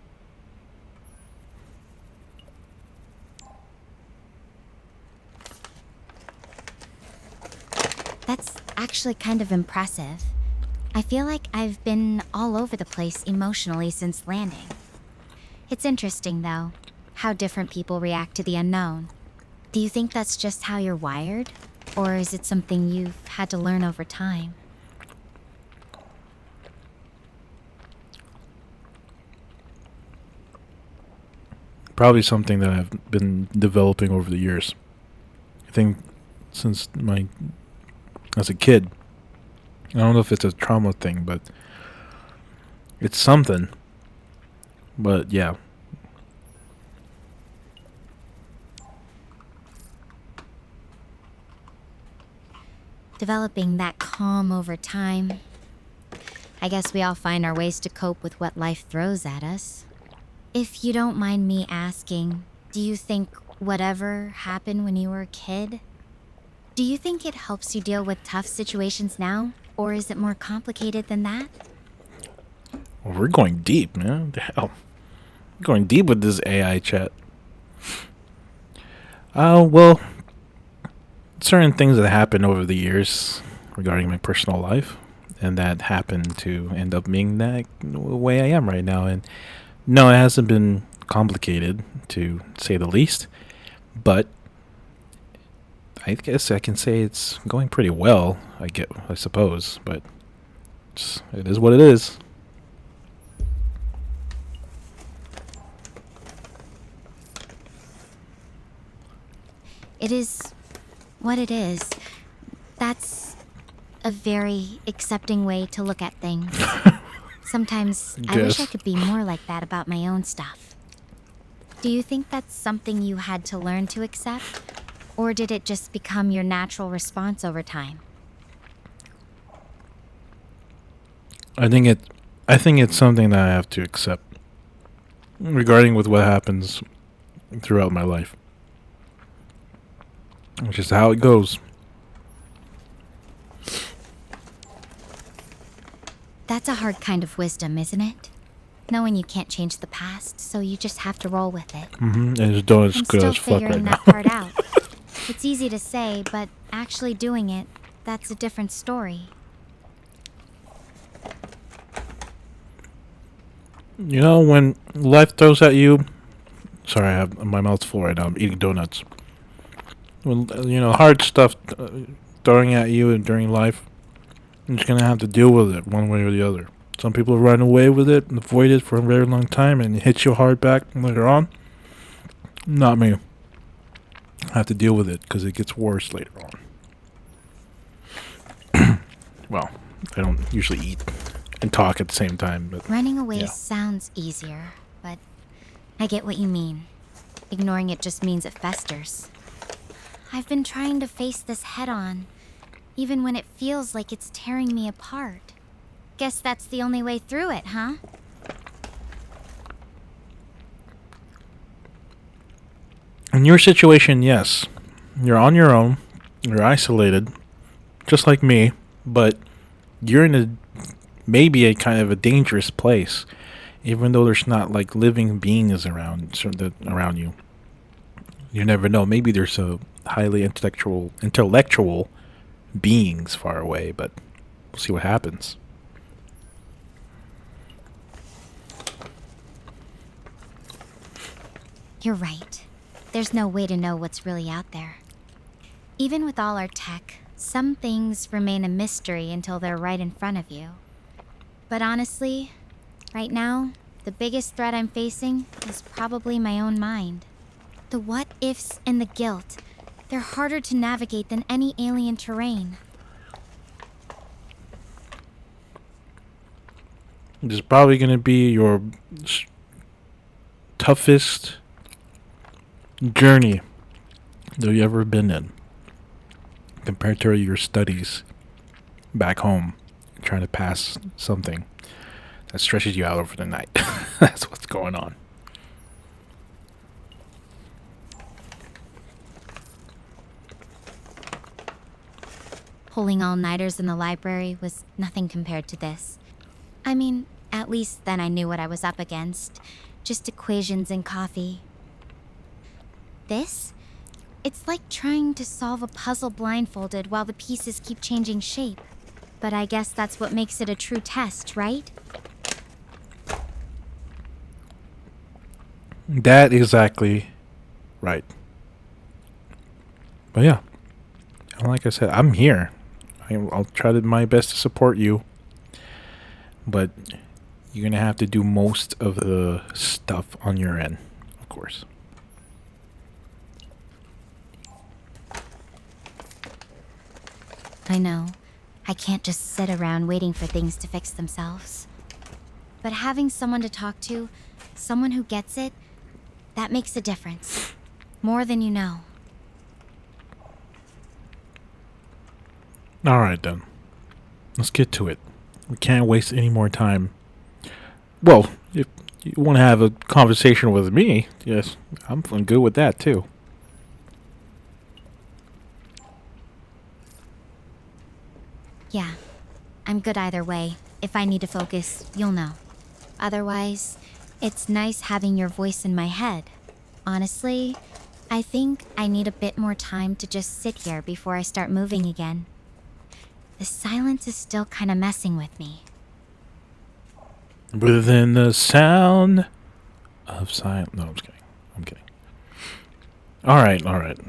That's actually kind of impressive. I feel like I've been all over the place emotionally since landing. It's interesting, though, how different people react to the unknown. Do you think that's just how you're wired? Or is it something you've had to learn over time? Probably something that I've been developing over the years. I think since my as a kid. I don't know if it's a trauma thing, but it's something. But yeah. Developing that calm over time. I guess we all find our ways to cope with what life throws at us. If you don't mind me asking, do you think whatever happened when you were a kid, do you think it helps you deal with tough situations now? Or is it more complicated than that? Well, we're going deep, man. The hell. We're going deep with this AI chat. Well, certain things that happened over the years regarding my personal life, and that happened to end up being that way I am right now. And no, it hasn't been complicated, to say the least, but I guess I can say it's going pretty well. I suppose, but it is what it is. It is what it is. That's a very accepting way to look at things. Sometimes I wish I Yes. could be more like that about my own stuff. Do you think that's something you had to learn to accept? Or did it just become your natural response over time? I think it. I think it's something that I have to accept regarding with what happens throughout my life. It's just how it goes. That's a hard kind of wisdom, isn't it? Knowing you can't change the past, so you just have to roll with it. And it's doing as I'm good still as fuck right figuring now. that part out. It's easy to say, but actually doing it, that's a different story. You know, when life throws at you. Sorry, I have my mouth's full right now. I'm eating donuts. When hard stuff throwing at you and during life, you're just gonna have to deal with it one way or the other. Some people run away with it and avoid it for a very long time, and it hits you hard back later on. Not me. I have to deal with it because it gets worse later on. Well, I don't usually eat and talk at the same time, but Running away yeah. sounds easier, but I get what you mean. Ignoring it just means it festers. I've been trying to face this head on, even when it feels like it's tearing me apart. Guess that's the only way through it, huh? In your situation, yes. You're on your own. You're isolated, just like me, but you're in a maybe a kind of a dangerous place, even though there's not like living beings around you. You never know. Maybe there's a highly intellectual beings far away, but we'll see what happens. You're right. There's no way to know what's really out there. Even with all our tech, some things remain a mystery until they're right in front of you. But honestly, right now, the biggest threat I'm facing is probably my own mind. The what ifs and the guilt, they're harder to navigate than any alien terrain. This is probably going to be your toughest journey that you've ever been in compared to your studies back home, trying to pass something that stretches you out over the night. That's what's going on. Pulling all-nighters in the library was nothing compared to this. I mean, at least then I knew what I was up against. Just equations and coffee. This? It's like trying to solve a puzzle blindfolded while the pieces keep changing shape. But I guess that's what makes it a true test, right? That exactly right. But yeah, like I said, I'm here. I'll try my best to support you, but you're gonna have to do most of the stuff on your end, of course. I know. I can't just sit around waiting for things to fix themselves. But having someone to talk to, someone who gets it, that makes a difference. More than you know. Alright then. Let's get to it. We can't waste any more time. Well, if you want to have a conversation with me, yes, I'm good with that too. Yeah, I'm good either way. If I need to focus, you'll know. Otherwise, it's nice having your voice in my head. Honestly, I think I need a bit more time to just sit here before I start moving again. The silence is still kind of messing with me. Within the sound of silence. No, I'm just kidding. I'm kidding. Alright.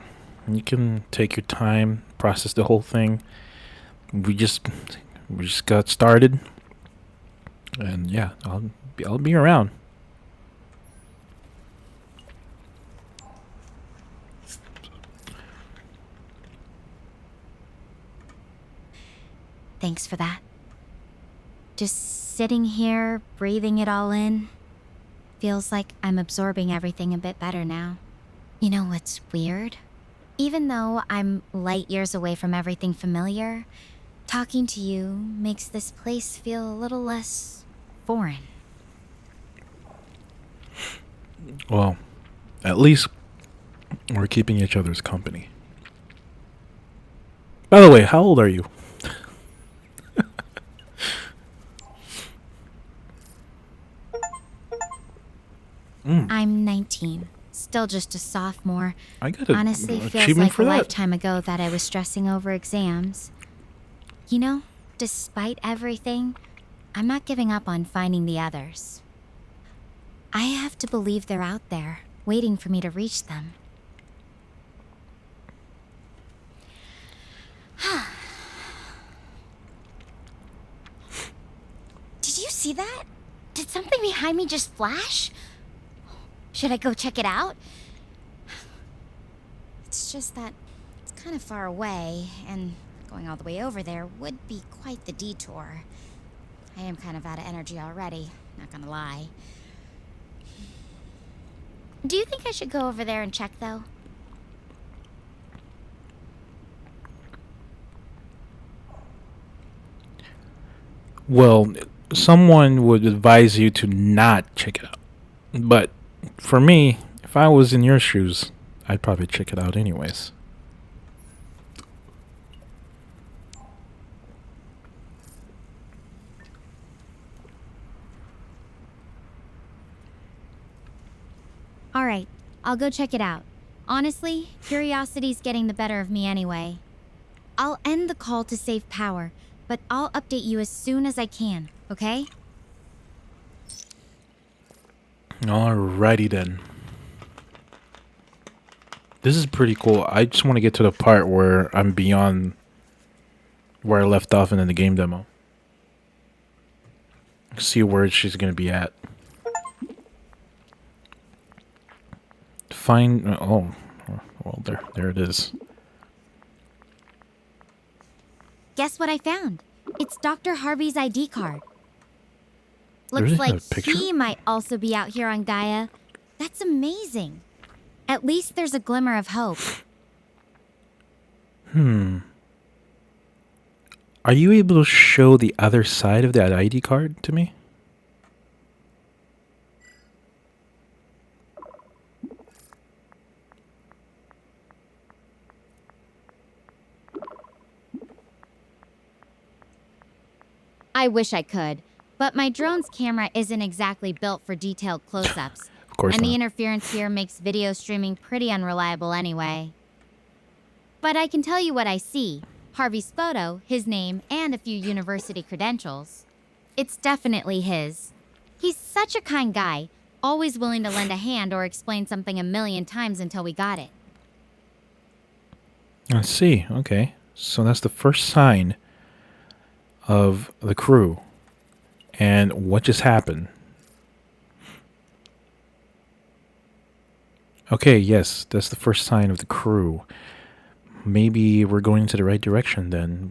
You can take your time, process the whole thing. We just got started. And yeah, I'll be around. Thanks for that. Just sitting here, breathing it all in. Feels like I'm absorbing everything a bit better now. You know what's weird? Even though I'm light years away from everything familiar, talking to you makes this place feel a little less foreign. Well, at least we're keeping each other's company. By the way, how old are you? I'm 19. Still just a sophomore. I got an Honestly, feels achievement like for a that. lifetime ago that I was stressing over exams. You know, despite everything, I'm not giving up on finding the others. I have to believe they're out there, waiting for me to reach them. Did you see that? Did something behind me just flash? Should I go check it out? It's just that it's kind of far away, and going all the way over there would be quite the detour. I am kind of out of energy already, not gonna lie. Do you think I should go over there and check, though? Well, someone would advise you to not check it out. But for me, if I was in your shoes, I'd probably check it out anyways. Alright, I'll go check it out. Honestly, curiosity's getting the better of me anyway. I'll end the call to save power, but I'll update you as soon as I can, okay? Alrighty then. This is pretty cool. I just want to get to the part where I'm beyond where I left off in the game demo. See where she's going to be at. Find... Oh. Well, there it is. Guess what I found? It's Dr. Harvey's ID card. There's Looks a like picture? he might also be out here on Gaia. That's amazing. At least there's a glimmer of hope. Are you able to show the other side of that ID card to me? I wish I could, but my drone's camera isn't exactly built for detailed close-ups. Of course And not. the interference here makes video streaming pretty unreliable anyway. But I can tell you what I see. Harvey's photo, his name, and a few university credentials. It's definitely his. He's such a kind guy, always willing to lend a hand or explain something a million times until we got it. I see. Okay. So that's the first sign of the crew. And what just happened? Okay, yes, that's the first sign of the crew. Maybe we're going into the right direction then.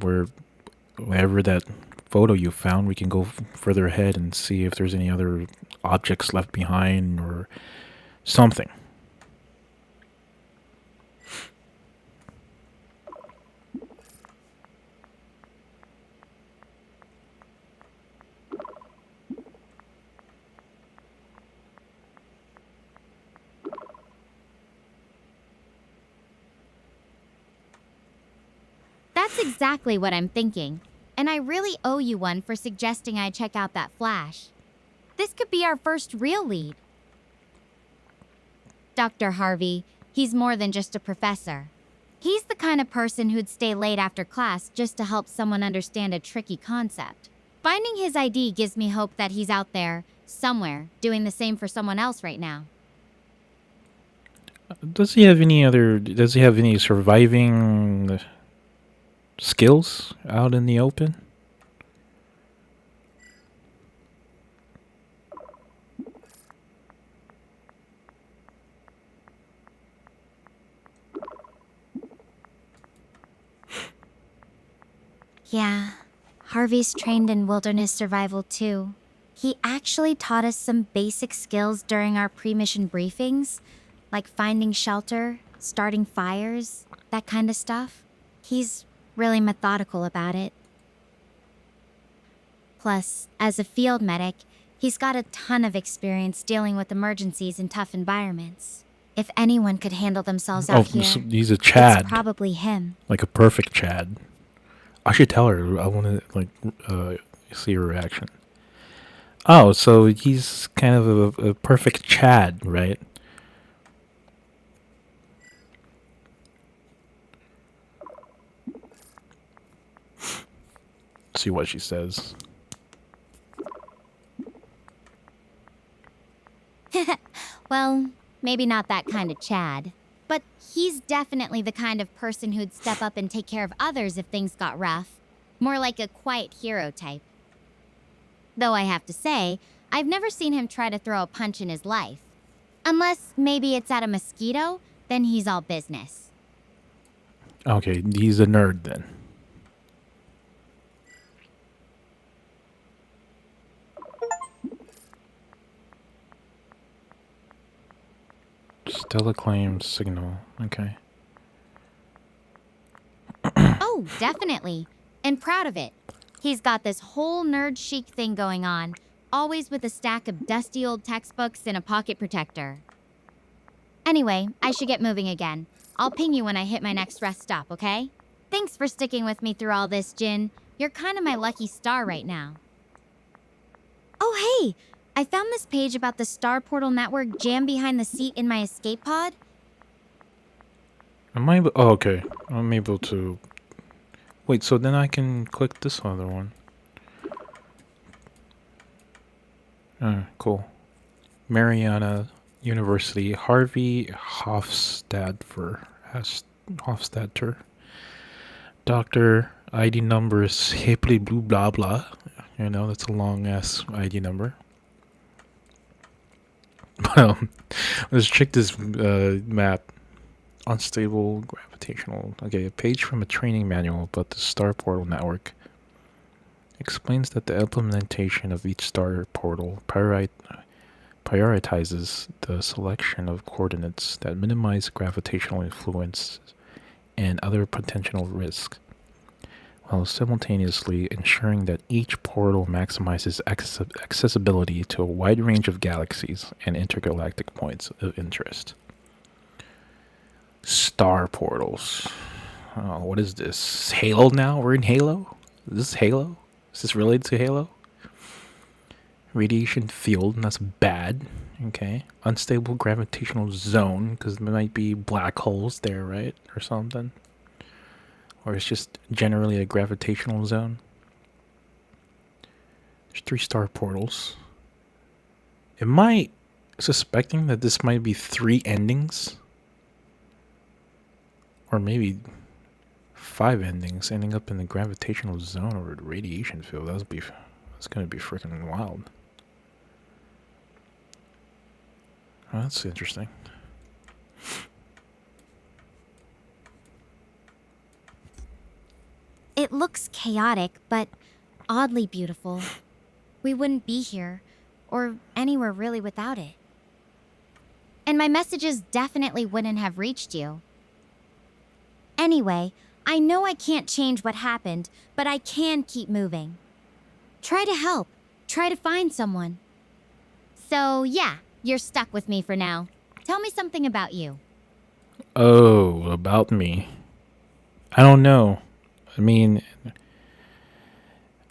Wherever that photo you found, we can go further ahead and see if there's any other objects left behind or something. That's exactly what I'm thinking. And I really owe you one for suggesting I check out that flash. This could be our first real lead. Dr. Harvey, he's more than just a professor. He's the kind of person who'd stay late after class just to help someone understand a tricky concept. Finding his ID gives me hope that he's out there, somewhere, doing the same for someone else right now. Does he have any surviving skills out in the open? Yeah, Harvey's trained in wilderness survival too. He actually taught us some basic skills during our pre-mission briefings, like finding shelter, starting fires, that kind of stuff. He's really methodical about it. Plus, as a field medic, he's got a ton of experience dealing with emergencies in tough environments. If anyone could handle themselves out here, So he's a Chad. it's probably him. Like a perfect Chad. I should tell her. I want to see her reaction. Oh, so he's kind of a perfect Chad, right? See what she says. Well, maybe not that kind of Chad. But he's definitely the kind of person who'd step up and take care of others if things got rough. More like a quiet hero type. Though I have to say, I've never seen him try to throw a punch in his life. Unless maybe it's at a mosquito, then he's all business. Okay, he's a nerd then. Stella claims signal. Okay. Oh, definitely. And proud of it. He's got this whole nerd chic thing going on, always with a stack of dusty old textbooks and a pocket protector. Anyway, I should get moving again. I'll ping you when I hit my next rest stop, okay? Thanks for sticking with me through all this, Jin. You're kind of my lucky star right now. Oh, hey! I found this page about the Star Portal Network jammed behind the seat in my escape pod. Am I able? Oh, okay. I'm able to. Wait, so then I can click this other one. Cool. Mariana University, Harvey Hofstadter. Doctor, ID number is hipply blue blah blah. You know, that's a long ass ID number. Let's check this map. Unstable gravitational. Okay, a page from a training manual about the Star Portal Network explains that the implementation of each star portal prioritizes the selection of coordinates that minimize gravitational influence and other potential risks, while simultaneously ensuring that each portal maximizes accessibility to a wide range of galaxies and intergalactic points of interest. Star portals. Oh, what is this? Halo now? We're in Halo? Is this Halo? Is this related to Halo? Radiation field, and that's bad. Okay. Unstable gravitational zone, because there might be black holes there, right? Or something. Or it's just generally a gravitational zone. There's 3 star portals. Am I suspecting that this might be 3 endings? Or maybe 5 endings ending up in the gravitational zone or the radiation field. That's gonna be freaking wild. Oh, that's interesting. It looks chaotic, but oddly beautiful. We wouldn't be here, or anywhere really without it. And my messages definitely wouldn't have reached you. Anyway, I know I can't change what happened, but I can keep moving. Try to help. Try to find someone. So, yeah, you're stuck with me for now. Tell me something about you. Oh, about me. I don't know. I mean,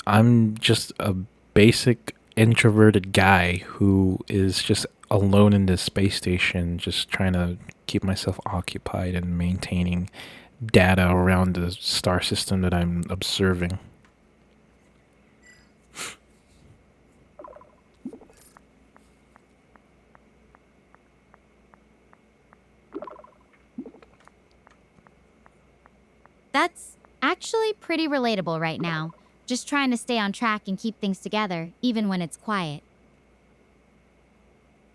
I'm just a basic introverted guy who is just alone in this space station, just trying to keep myself occupied and maintaining data around the star system that I'm observing. That's actually pretty relatable right now. Just trying to stay on track and keep things together, even when it's quiet.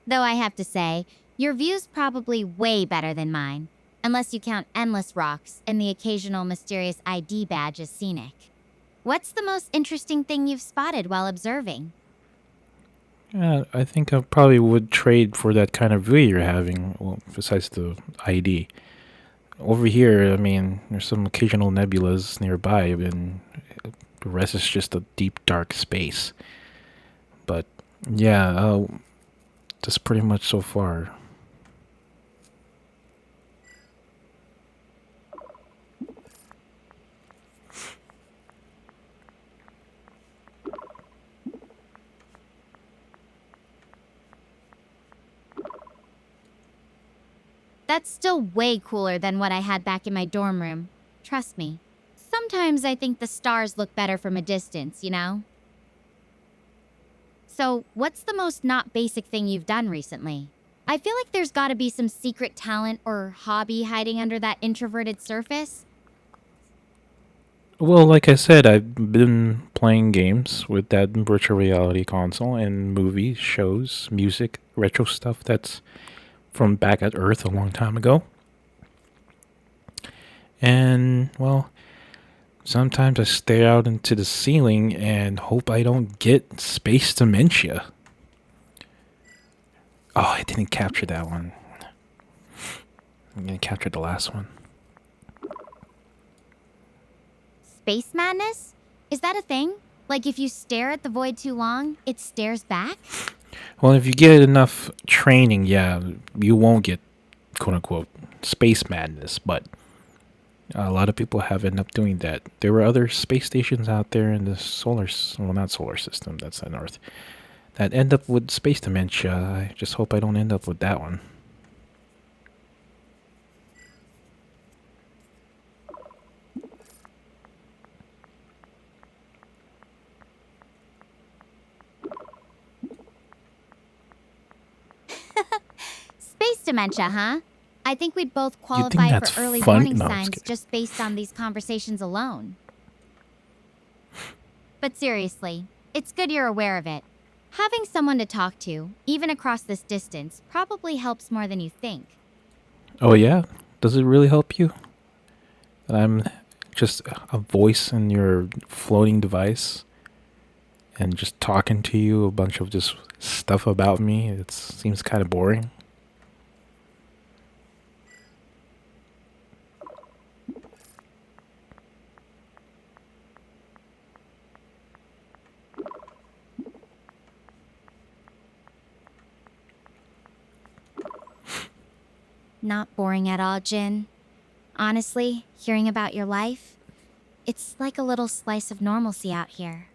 Though I have to say, your view's probably way better than mine, unless you count endless rocks and the occasional mysterious ID badge as scenic. What's the most interesting thing you've spotted while observing? Yeah, I think I probably would trade for that kind of view you're having, well, besides the ID. Over here, I mean, there's some occasional nebulas nearby, and the rest is just a deep, dark space. But, yeah, that's pretty much so far. That's still way cooler than what I had back in my dorm room. Trust me. Sometimes I think the stars look better from a distance, you know? So, what's the most not basic thing you've done recently? I feel like there's gotta be some secret talent or hobby hiding under that introverted surface. Well, like I said, I've been playing games with that virtual reality console and movies, shows, music, retro stuff that's from back at Earth a long time ago. And, well, sometimes I stare out into the ceiling and hope I don't get space dementia. Oh, I didn't capture that one. I'm gonna capture the last one. Space madness? Is that a thing? Like if you stare at the void too long, it stares back? Well, if you get enough training, yeah, you won't get quote unquote space madness, but a lot of people have ended up doing that. There were other space stations out there in the well, not solar system, that's on Earth, that end up with space dementia. I just hope I don't end up with that one. Space dementia, huh? I think we'd both You think qualify that's for early funny? warning No, I'm just signs kidding. just based on these conversations alone. But seriously, it's good you're aware of it. Having someone to talk to, even across this distance, probably helps more than you think. Oh yeah? Does it really help you? That I'm just a voice in your floating device and just talking to you a bunch of just stuff about me? It seems kind of boring. Not boring at all, Jin. Honestly, hearing about your life, it's like a little slice of normalcy out here.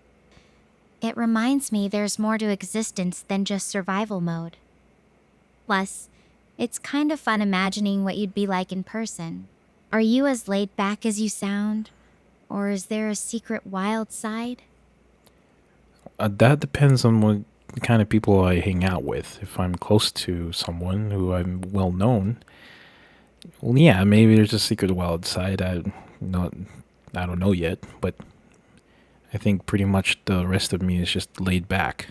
It reminds me there's more to existence than just survival mode. Plus, it's kind of fun imagining what you'd be like in person. Are you as laid back as you sound? Or is there a secret wild side? That depends on what kind of people I hang out with. If I'm close to someone who I'm well known, well, yeah, maybe there's a secret wild side. Not, I don't know yet, but I think pretty much the rest of me is just laid back.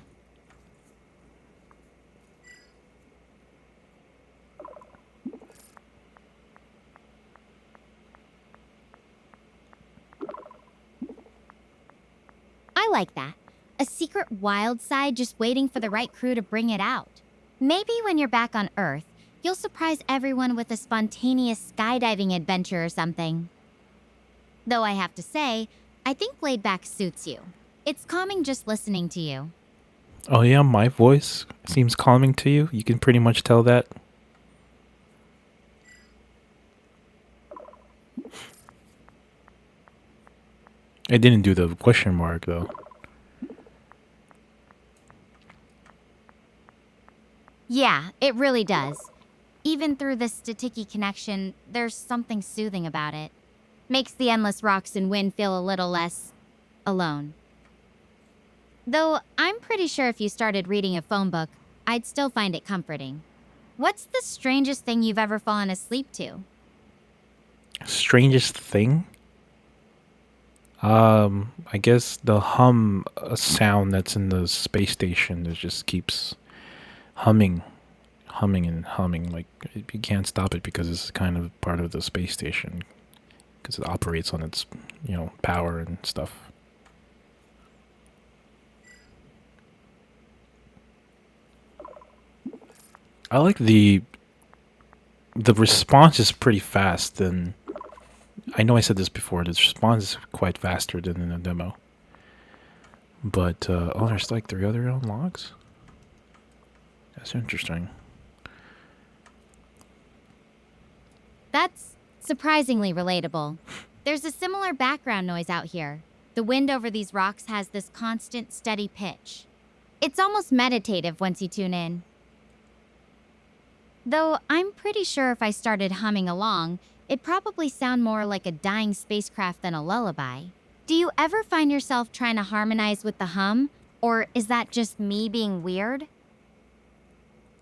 I like that. A secret wild side just waiting for the right crew to bring it out. Maybe when you're back on Earth, you'll surprise everyone with a spontaneous skydiving adventure or something. Though I have to say, I think laid back suits you. It's calming just listening to you. Oh yeah, my voice seems calming to you. You can pretty much tell that. I didn't do the question mark though. Yeah, it really does. Even through this staticky connection, there's something soothing about it. Makes the endless rocks and wind feel a little less alone. Though I'm pretty sure if you started reading a phone book, I'd still find it comforting. What's the strangest thing you've ever fallen asleep to? Strangest thing? I guess the hum sound that's in the space station that just keeps humming, humming and humming. Like you can't stop it because it's kind of part of the space station because it operates on its, power and stuff. I like the response is pretty fast, and I know I said this before. The response is quite faster than in the demo. But oh, there's like 3 other unlocks. That's interesting. That's surprisingly relatable. There's a similar background noise out here. The wind over these rocks has this constant, steady pitch. It's almost meditative once you tune in. Though I'm pretty sure if I started humming along, it'd probably sound more like a dying spacecraft than a lullaby. Do you ever find yourself trying to harmonize with the hum? Or is that just me being weird?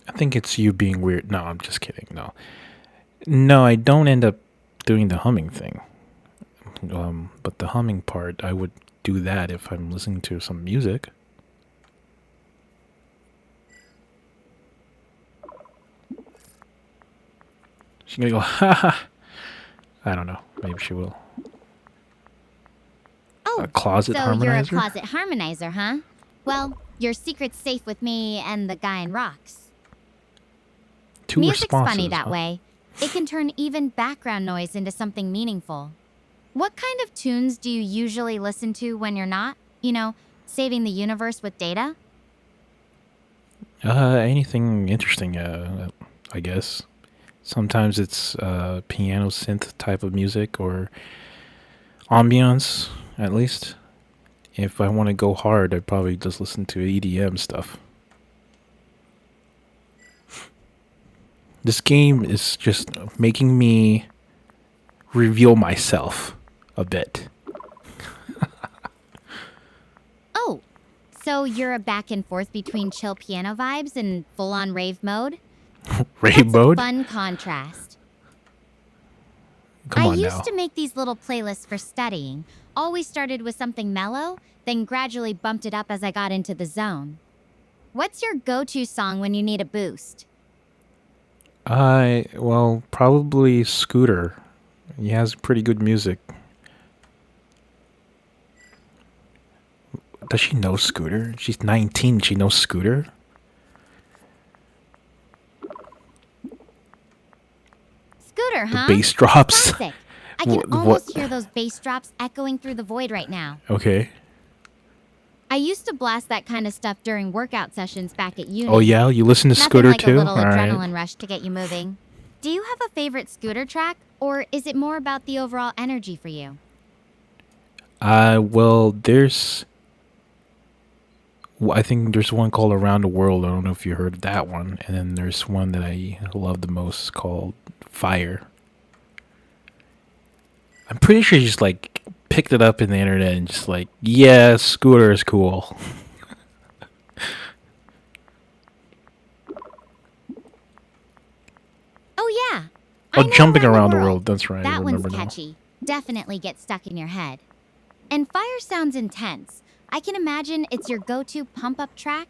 I think it's you being weird. No, I'm just kidding. No. No, I don't end up doing the humming thing. But the humming part, I would do that if I'm listening to some music. She's gonna go, ha ha. I don't know. Maybe she will. Oh, A closet so you're a harmonizer? closet harmonizer, huh? Well, your secret's safe with me and the guy in rocks. Two Music's responses. funny that huh? way. It can turn even background noise into something meaningful. What kind of tunes do you usually listen to when you're not, saving the universe with data? Anything interesting, I guess. Sometimes it's piano synth type of music or ambiance, at least. If I want to go hard, I'd probably just listen to EDM stuff. This game is just making me reveal myself a bit. Oh, so you're a back and forth between chill piano vibes and full-on rave mode? Rave That's a mode? fun contrast. Come I on used now. to make these little playlists for studying. Always started with something mellow, then gradually bumped it up as I got into the zone. What's your go-to song when you need a boost? Well, probably Scooter. He has pretty good music. Does she know Scooter? She's 19. She knows Scooter? Scooter, The huh? bass drops. Classic. I can What? almost hear those bass drops echoing through the void right now. Okay. I used to blast that kind of stuff during workout sessions back at uni. Oh yeah, you listen to Nothing Scooter like too? a little All right. adrenaline rush to get you moving. Do you have a favorite Scooter track, or is it more about the overall energy for you? Well, I think there's one called Around the World. I don't know if you heard of that one. And then there's one that I love the most called Fire. I'm pretty sure you just like picked it up in the internet and just like, yeah, Scooter is cool. Oh yeah. Oh, I know Jumping Around the World. That's right. I That one's remember now. catchy. Definitely gets stuck in your head. And Fire sounds intense. I can imagine it's your go-to pump-up track.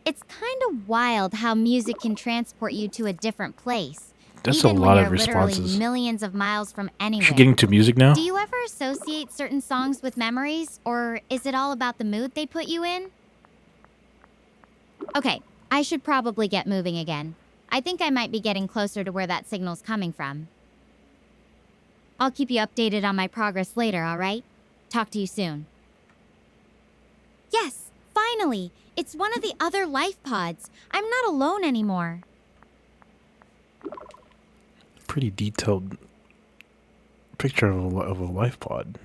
It's kind of wild how music can transport you to a different place. That's a even lot when of you're literally responses. millions of miles from anywhere. Should getting to music now? Do you ever associate certain songs with memories, or is it all about the mood they put you in? Okay, I should probably get moving again. I think I might be getting closer to where that signal's coming from. I'll keep you updated on my progress later, all right? Talk to you soon. Yes, finally! It's one of the other life pods. I'm not alone anymore. Pretty detailed picture of a life pod.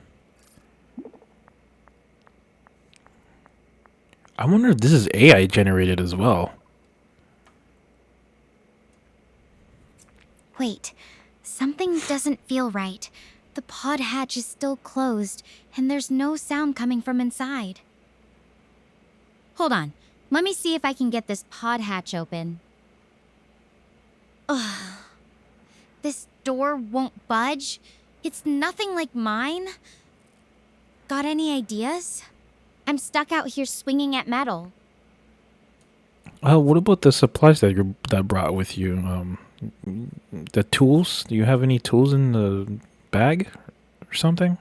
I wonder if this is AI generated as well. Wait, something doesn't feel right. The pod hatch is still closed, and there's no sound coming from inside. Hold on. Let me see if I can get this pod hatch open. Ugh. This door won't budge. It's nothing like mine. Got any ideas? I'm stuck out here swinging at metal. What about the supplies that brought with you? The tools? Do you have any tools in the bag or something?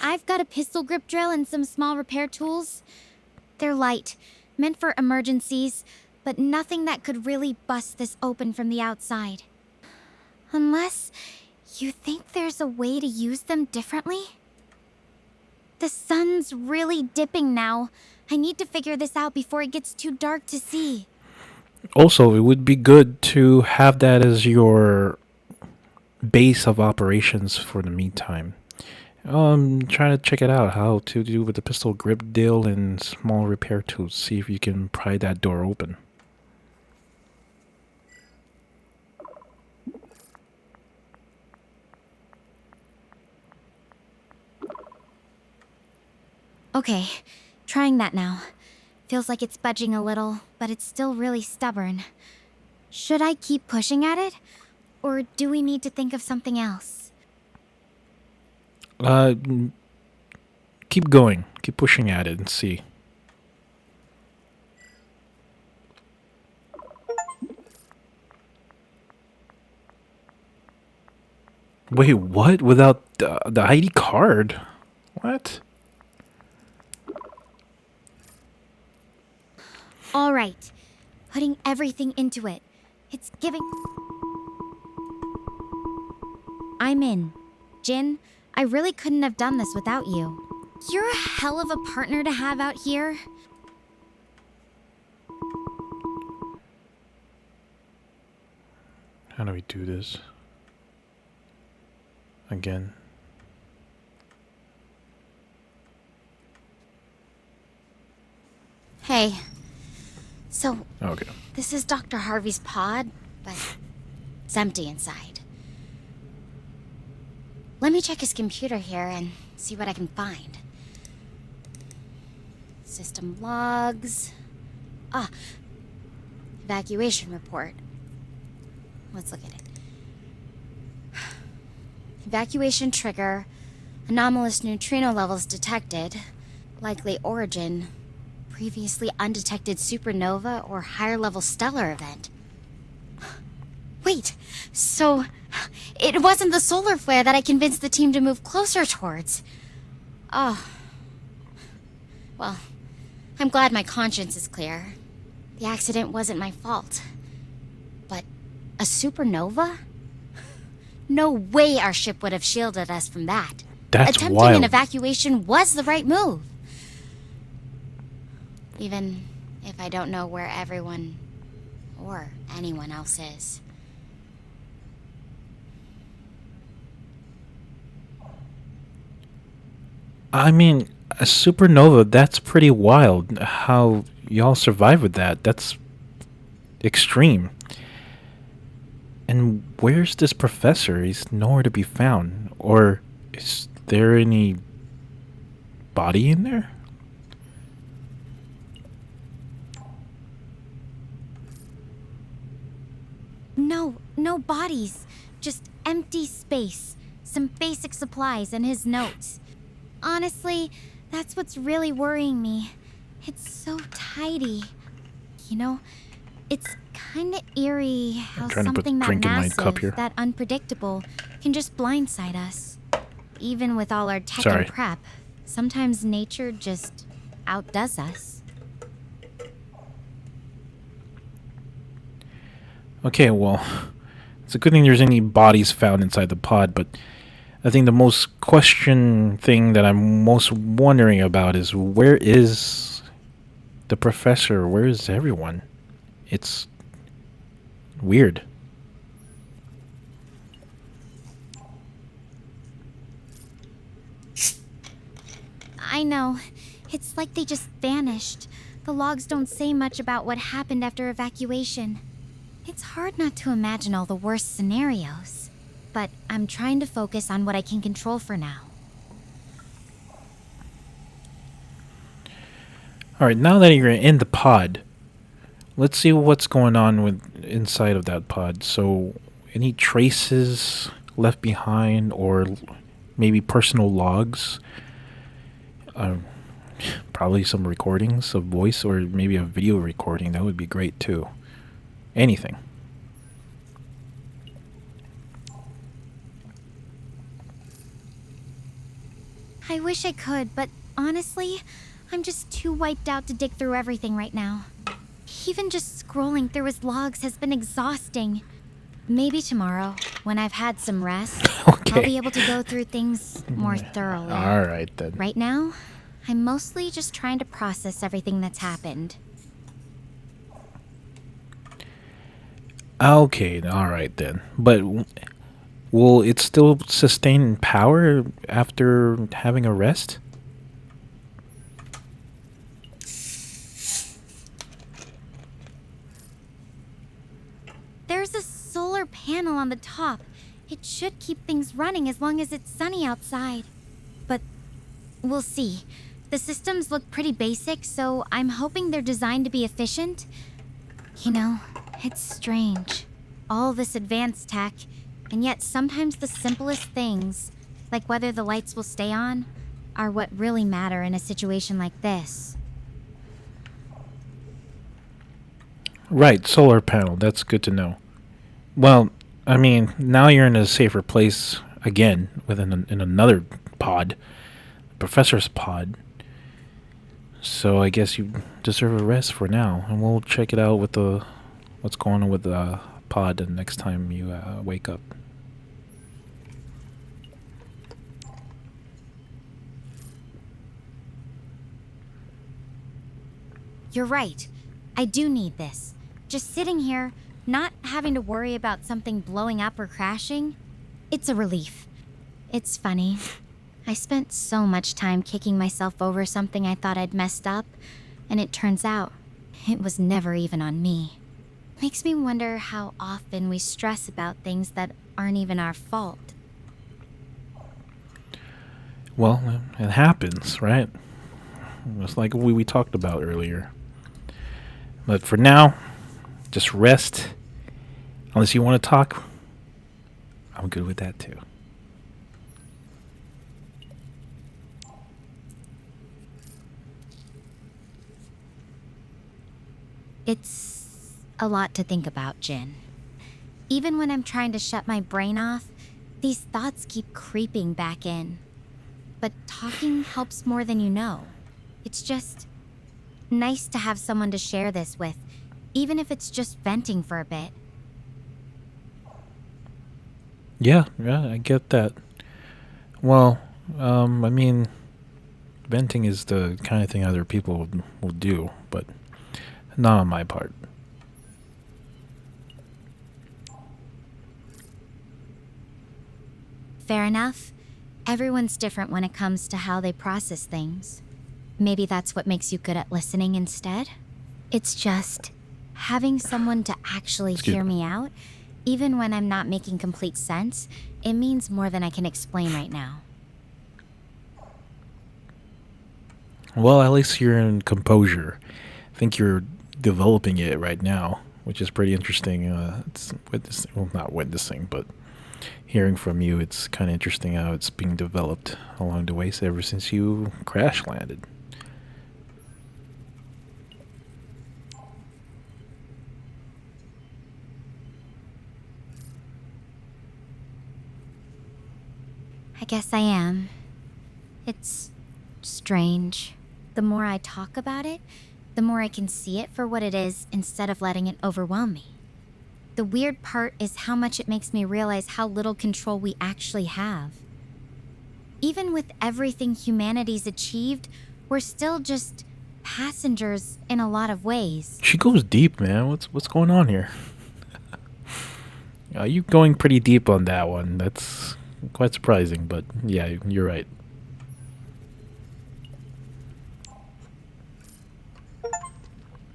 I've got a pistol grip drill and some small repair tools. They're light, meant for emergencies, but nothing that could really bust this open from the outside. Unless you think there's a way to use them differently? The sun's really dipping now. I need to figure this out before it gets too dark to see. Also, it would be good to have that as your base of operations for the meantime. Trying to check it out. How to do with the pistol grip deal and small repair tools. See if you can pry that door open. Okay, trying that now. Feels like it's budging a little, but it's still really stubborn. Should I keep pushing at it? Or do we need to think of something else? Keep going. Keep pushing at it and see. Wait, what? Without the ID card? What? All right, putting everything into it. It's giving... I'm in. Jin, I really couldn't have done this without you. You're a hell of a partner to have out here. How do we do this? Again. Hey. So, Okay. this is Dr. Harvey's pod, but it's empty inside. Let me check his computer here and see what I can find. System logs. Ah, evacuation report. Let's look at it. Evacuation trigger. Anomalous neutrino levels detected. Likely origin. Previously undetected supernova or higher level stellar event. Wait, so it wasn't the solar flare that I convinced the team to move closer towards. Oh. Well, I'm glad my conscience is clear. The accident wasn't my fault. But a supernova? No way our ship would have shielded us from that. That's Attempting wild. an evacuation was the right move. Even if I don't know where everyone or anyone else is. I mean, a supernova, that's pretty wild. How y'all survive with that? That's extreme. And where's this professor? He's nowhere to be found. Or is there any body in there? No bodies. Just empty space. Some basic supplies and his notes. Honestly, that's what's really worrying me. It's so tidy. You know, it's kinda eerie how trying to put something that drink in my massive, cup here. that unpredictable, can just blindside us. Even with all our tech Sorry. and prep, sometimes nature just outdoes us. Okay, well, it's a good thing there's any bodies found inside the pod, but I think the most question thing that I'm most wondering about is where is the professor? Where is everyone? It's weird. I know. It's like they just vanished. The logs don't say much about what happened after evacuation. It's hard not to imagine all the worst scenarios. But I'm trying to focus on what I can control for now. Alright, now that you're in the pod, let's see what's going on with inside of that pod. So, any traces left behind or maybe personal logs? Probably some recordings of voice or maybe a video recording. That would be great too. Anything. I wish I could, but honestly, I'm just too wiped out to dig through everything right now. Even just scrolling through his logs has been exhausting. Maybe tomorrow, when I've had some rest, Okay. I'll be able to go through things more thoroughly. Alright then. Right now, I'm mostly just trying to process everything that's happened. Okay, alright then. But Will it still sustain power after having a rest? There's a solar panel on the top. It should keep things running as long as it's sunny outside. But we'll see. The systems look pretty basic, so I'm hoping they're designed to be efficient. You know, it's strange. All this advanced tech, and yet sometimes the simplest things, like whether the lights will stay on, are what really matter in a situation like this. Right, solar panel. That's good to know. Well, I mean, now you're in a safer place again in another pod, professor's pod. So I guess you deserve a rest for now, and we'll check it out with the what's going on with the pod the next time you wake up. You're right. I do need this. Just sitting here, not having to worry about something blowing up or crashing, it's a relief. It's funny. I spent so much time kicking myself over something I thought I'd messed up, and it turns out it was never even on me. Makes me wonder how often we stress about things that aren't even our fault. Well, it happens, right? It's like we talked about earlier. But for now, just rest. Unless you want to talk, I'm good with that too. It's a lot to think about, Jin. Even when I'm trying to shut my brain off, these thoughts keep creeping back in. But talking helps more than you know. It's just nice to have someone to share this with, even if it's just venting for a bit. Yeah, I get that. Well, I mean, venting is the kind of thing other people will do, but not on my part. Fair enough. Everyone's different when it comes to how they process things. Maybe that's what makes you good at listening instead? It's just having someone to actually hear me out, even when I'm not making complete sense, it means more than I can explain right now. Well, at least you're in composure. I think you're developing it right now, which is pretty interesting. It's well, not witnessing, but hearing from you, it's kind of interesting how it's being developed along the way ever since you crash landed. I guess I am. It's strange. The more I talk about it, the more I can see it for what it is instead of letting it overwhelm me. The weird part is how much it makes me realize how little control we actually have. Even with everything humanity's achieved, we're still just passengers in a lot of ways. She goes deep, man. What's going on here? You going pretty deep on that one. That's quite surprising, but yeah, you're right.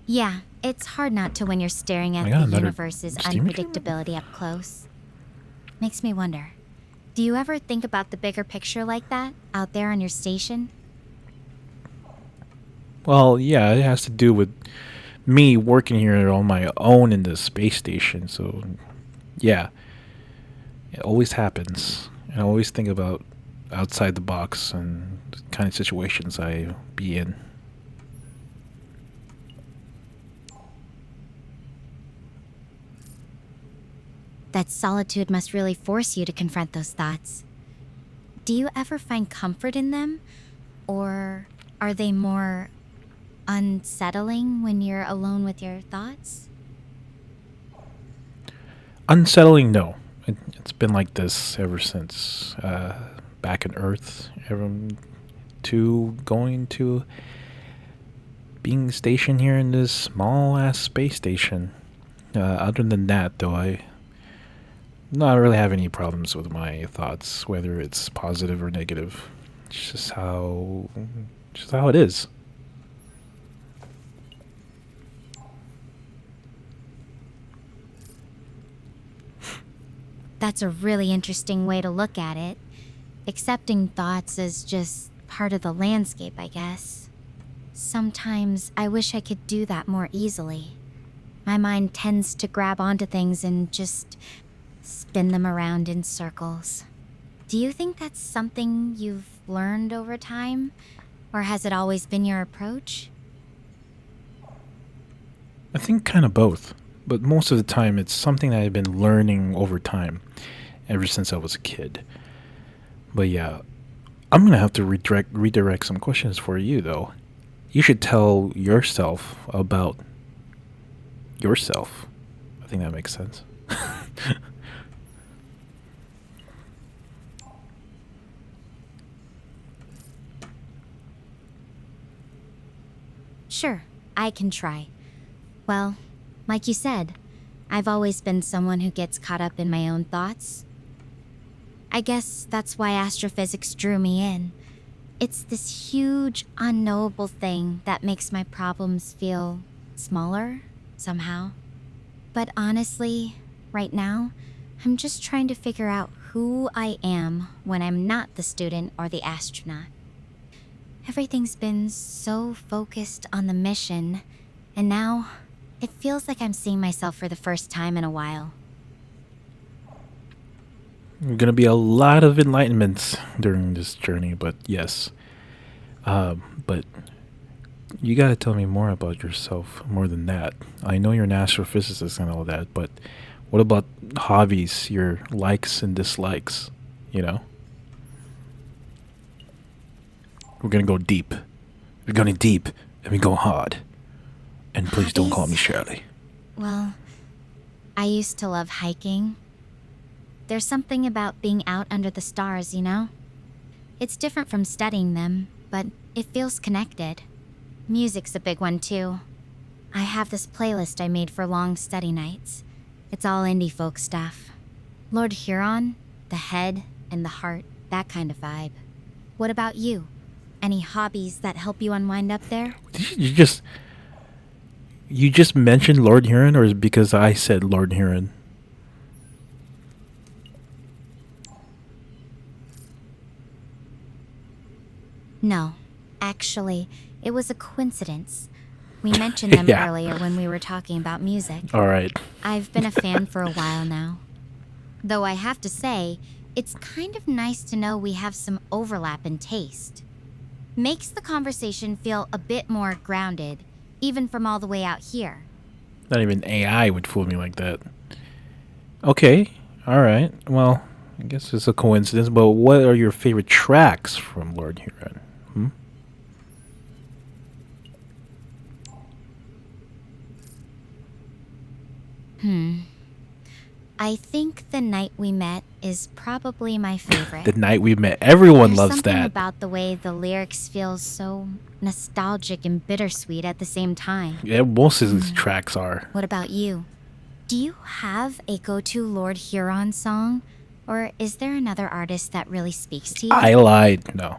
Yeah, it's hard not to when you're staring at I got the another universe's steam machine? unpredictability up close. Makes me wonder, do you ever think about the bigger picture like that, out there on your station? Well, yeah, it has to do with me working here on my own in the space station. So, yeah, it always happens. And I always think about outside the box and the kind of situations I be in. That solitude must really force you to confront those thoughts. Do you ever find comfort in them? Or are they more unsettling when you're alone with your thoughts? Unsettling, no. It's been like this ever since back in Earth. To going to being stationed here in this small ass space station. Other than that, though, No, I don't really have any problems with my thoughts, whether it's positive or negative. It's just how it is. That's a really interesting way to look at it. Accepting thoughts as just part of the landscape, I guess. Sometimes I wish I could do that more easily. My mind tends to grab onto things and just spin them around in circles. Do you think that's something you've learned over time? Or has it always been your approach? I think kind of both, but most of the time it's something that I've been learning over time, ever since I was a kid. But yeah, I'm gonna have to redirect some questions for you though. You should tell yourself about yourself. I think that makes sense. Sure, I can try. Well, like you said, I've always been someone who gets caught up in my own thoughts. I guess that's why astrophysics drew me in. It's this huge, unknowable thing that makes my problems feel smaller, somehow. But honestly, right now, I'm just trying to figure out who I am when I'm not the student or the astronaut. Everything's been so focused on the mission, and now it feels like I'm seeing myself for the first time in a while. Gonna be a lot of enlightenments during this journey, but yes. But you gotta tell me more about yourself, more than that. I know you're an astrophysicist and all that, but what about hobbies, your likes and dislikes? You know? We're gonna go deep. We're going deep, and we go hard. And please don't call me Hobbies? Shirley. Well, I used to love hiking. There's something about being out under the stars, you know? It's different from studying them, but it feels connected. Music's a big one, too. I have this playlist I made for long study nights. It's all indie folk stuff. Lord Huron, the head, and the heart, that kind of vibe. What about you? Any hobbies that help you unwind up there? You just mentioned Lord Huron, or is it because I said Lord Huron? No. Actually, it was a coincidence. We mentioned them Yeah. earlier when we were talking about music. All right. I've been a fan for a while now. Though I have to say, it's kind of nice to know we have some overlap in taste. Makes the conversation feel a bit more grounded, even from all the way out here. Not even AI would fool me like that. Okay. All right. Well, I guess it's a coincidence, but what are your favorite tracks from Lord Huron? Hmm? I think The Night We Met is probably my favorite. The Night We Met. Everyone There's loves something that. about the way the lyrics feel so nostalgic and bittersweet at the same time. Yeah, most of these tracks are. What about you? Do you have a go-to Lord Huron song? Or is there another artist that really speaks to you? I lied. No.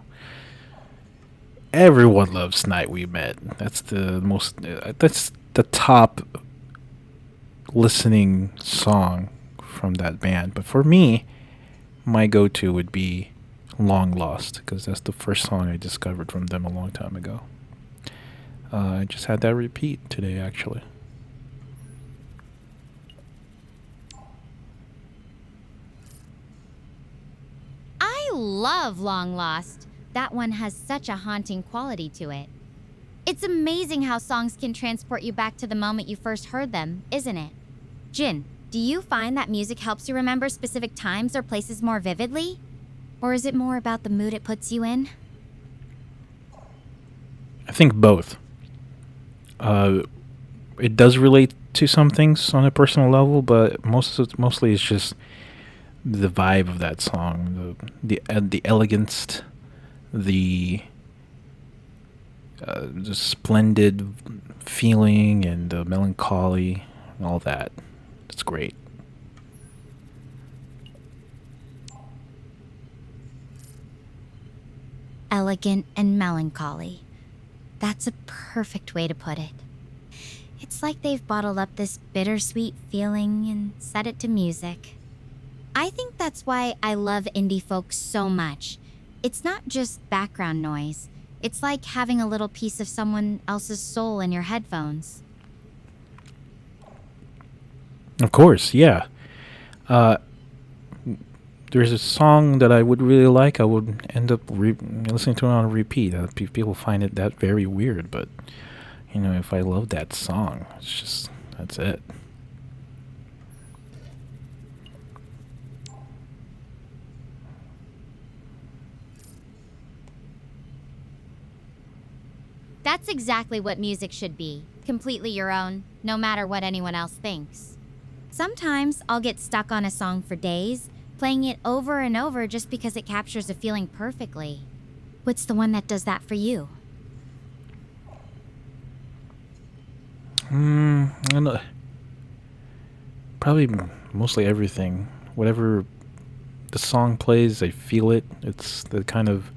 Everyone loves Night We Met. That's the most. That's the top listening song from that band. But for me, my go-to would be Long Lost, because that's the first song I discovered from them a long time ago. I just had that repeat today, actually. I love Long Lost. That one has such a haunting quality to it. It's amazing how songs can transport you back to the moment you first heard them, isn't it? Jin, do you find that music helps you remember specific times or places more vividly? Or is it more about the mood it puts you in? I think both. It does relate to some things on a personal level, but mostly it's just the vibe of that song, the elegance, the the splendid feeling and the melancholy and all that. It's great. elegant and melancholy. That's a perfect way to put it. It's like they've bottled up this bittersweet feeling and set it to music. I think that's why I love indie folk so much. It's not just background noise. It's like having a little piece of someone else's soul in your headphones. Of course, yeah. Uh, there's a song that I would really like. I would end up listening to it on repeat. People find it that very weird, but if I love that song, it's just that's it. That's exactly what music should be. Completely your own, no matter what anyone else thinks. Sometimes I'll get stuck on a song for days, playing it over and over just because it captures a feeling perfectly. What's the one that does that for you? I don't know. Probably mostly everything. Whatever the song plays, I feel it. It's the kind of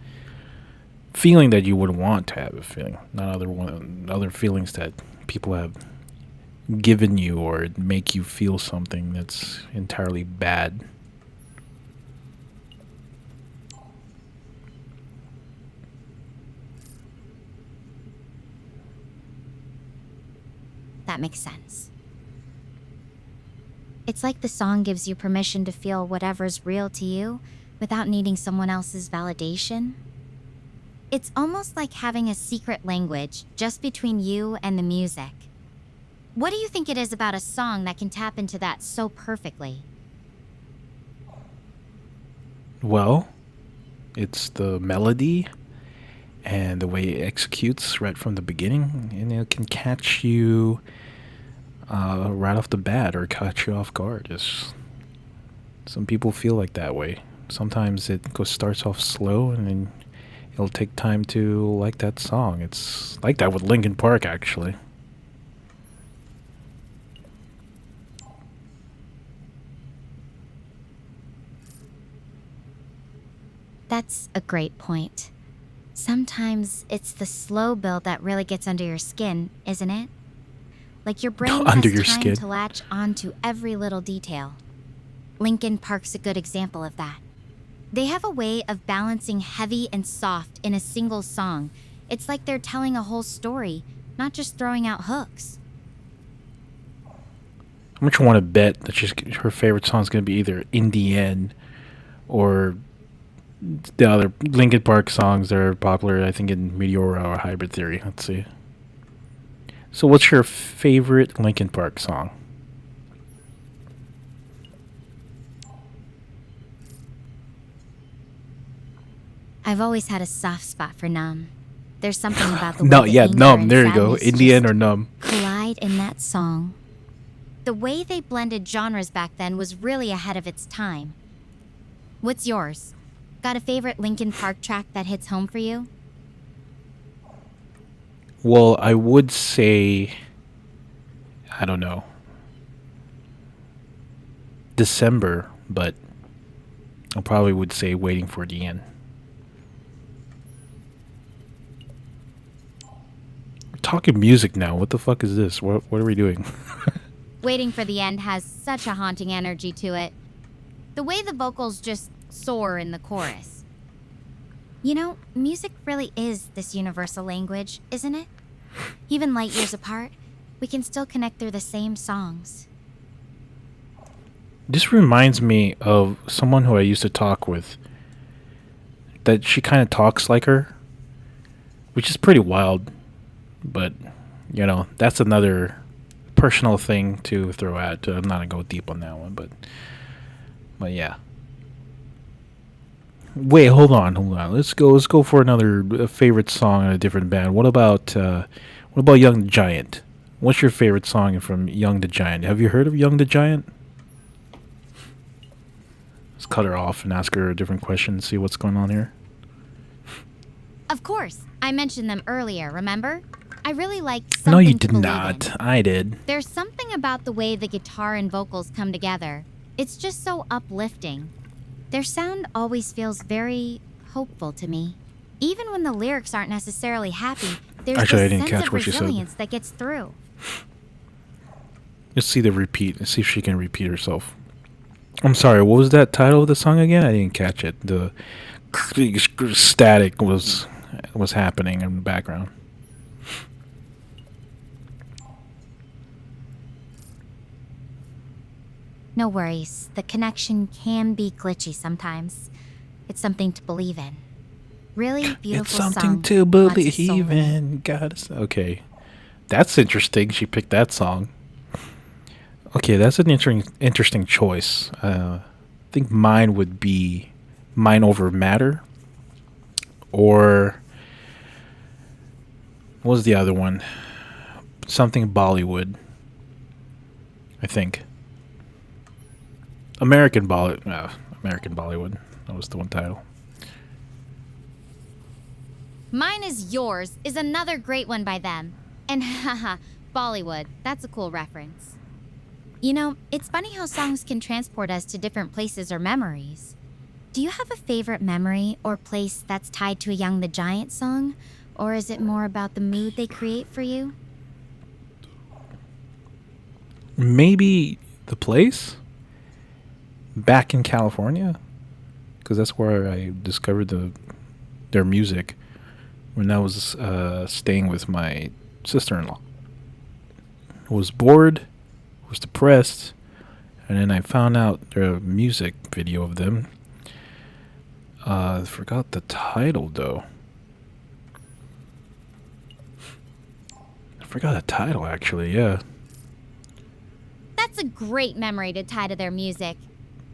feeling that you would want to have a feeling, not other feelings that people have given you or make you feel something that's entirely bad. That makes sense. It's like the song gives you permission to feel whatever's real to you without needing someone else's validation. It's almost like having a secret language just between you and the music. What do you think it is about a song that can tap into that so perfectly? Well, it's the melody and the way it executes right from the beginning, and it can catch you right off the bat or catch you off guard. Some people feel like that way. Sometimes starts off slow, and then it'll take time to like that song. It's like that with Linkin Park, actually. That's a great point. Sometimes it's the slow build that really gets under your skin, isn't it? Like your brain Under has your time skin. to latch onto every little detail. Linkin Park's a good example of that. They have a way of balancing heavy and soft in a single song. It's like they're telling a whole story, not just throwing out hooks. How much you want to bet that her favorite song is going to be either "In the End" or the other Linkin Park songs that are popular, I think, in Meteora or Hybrid Theory. Let's see. So, what's your favorite Linkin Park song? I've always had a soft spot for Numb. There's something about the way No, the yeah, anger Numb. and There you go. sadness In the End just or Numb. collide in that song. The way they blended genres back then was really ahead of its time. What's yours? Got a favorite Linkin Park track that hits home for you? Well, I would say, I don't know, December, but I probably would say Waiting for the End. We're talking music now. What the fuck is this? What are we doing? Waiting for the End has such a haunting energy to it. The way the vocals just soar in the chorus. You know, music really is this universal language, isn't it? Even light years apart, we can still connect through the same songs. This reminds me of someone who I used to talk with. That she kind of talks like her, which is pretty wild. But, that's another personal thing to throw at. I'm not going to go deep on that one, but yeah. Wait, hold on. Let's go for another favorite song in a different band. What about Young the Giant? What's your favorite song from Young the Giant? Have you heard of Young the Giant? Let's cut her off and ask her a different question and see what's going on here. Of course, I mentioned them earlier, remember? I really liked Something No, you to did Believe not. In. I did. There's something about the way the guitar and vocals come together. It's just so uplifting. Their sound always feels very hopeful to me, Even when the lyrics aren't necessarily happy, there's Actually, I this didn't sense catch of what she said. resilience that gets through. Let's see the repeat. Let's see if she can repeat herself. I'm sorry, what was that title of the song again? I didn't catch it. The static was happening in the background. No worries, the connection can be glitchy sometimes. It's something to believe in. Really beautiful It's something song. to Lots of soul believe in it. in. Okay, that's interesting. She picked that song. Okay, that's an interesting choice. I think mine would be Mind Over Matter, or what was the other one? Something Bollywood, I think. American Bollywood. That was the one title. Mine is Yours is another great one by them. And haha, Bollywood. That's a cool reference. You know, it's funny how songs can transport us to different places or memories. Do you have a favorite memory or place that's tied to a Young the Giant song? Or is it more about the mood they create for you? Maybe the place back in California, because that's where I discovered their music when I was staying with my sister-in-law. I was bored, was depressed, and then I found out their music video of them. I forgot the title though. I forgot the title actually. Yeah. That's a great memory to tie to their music.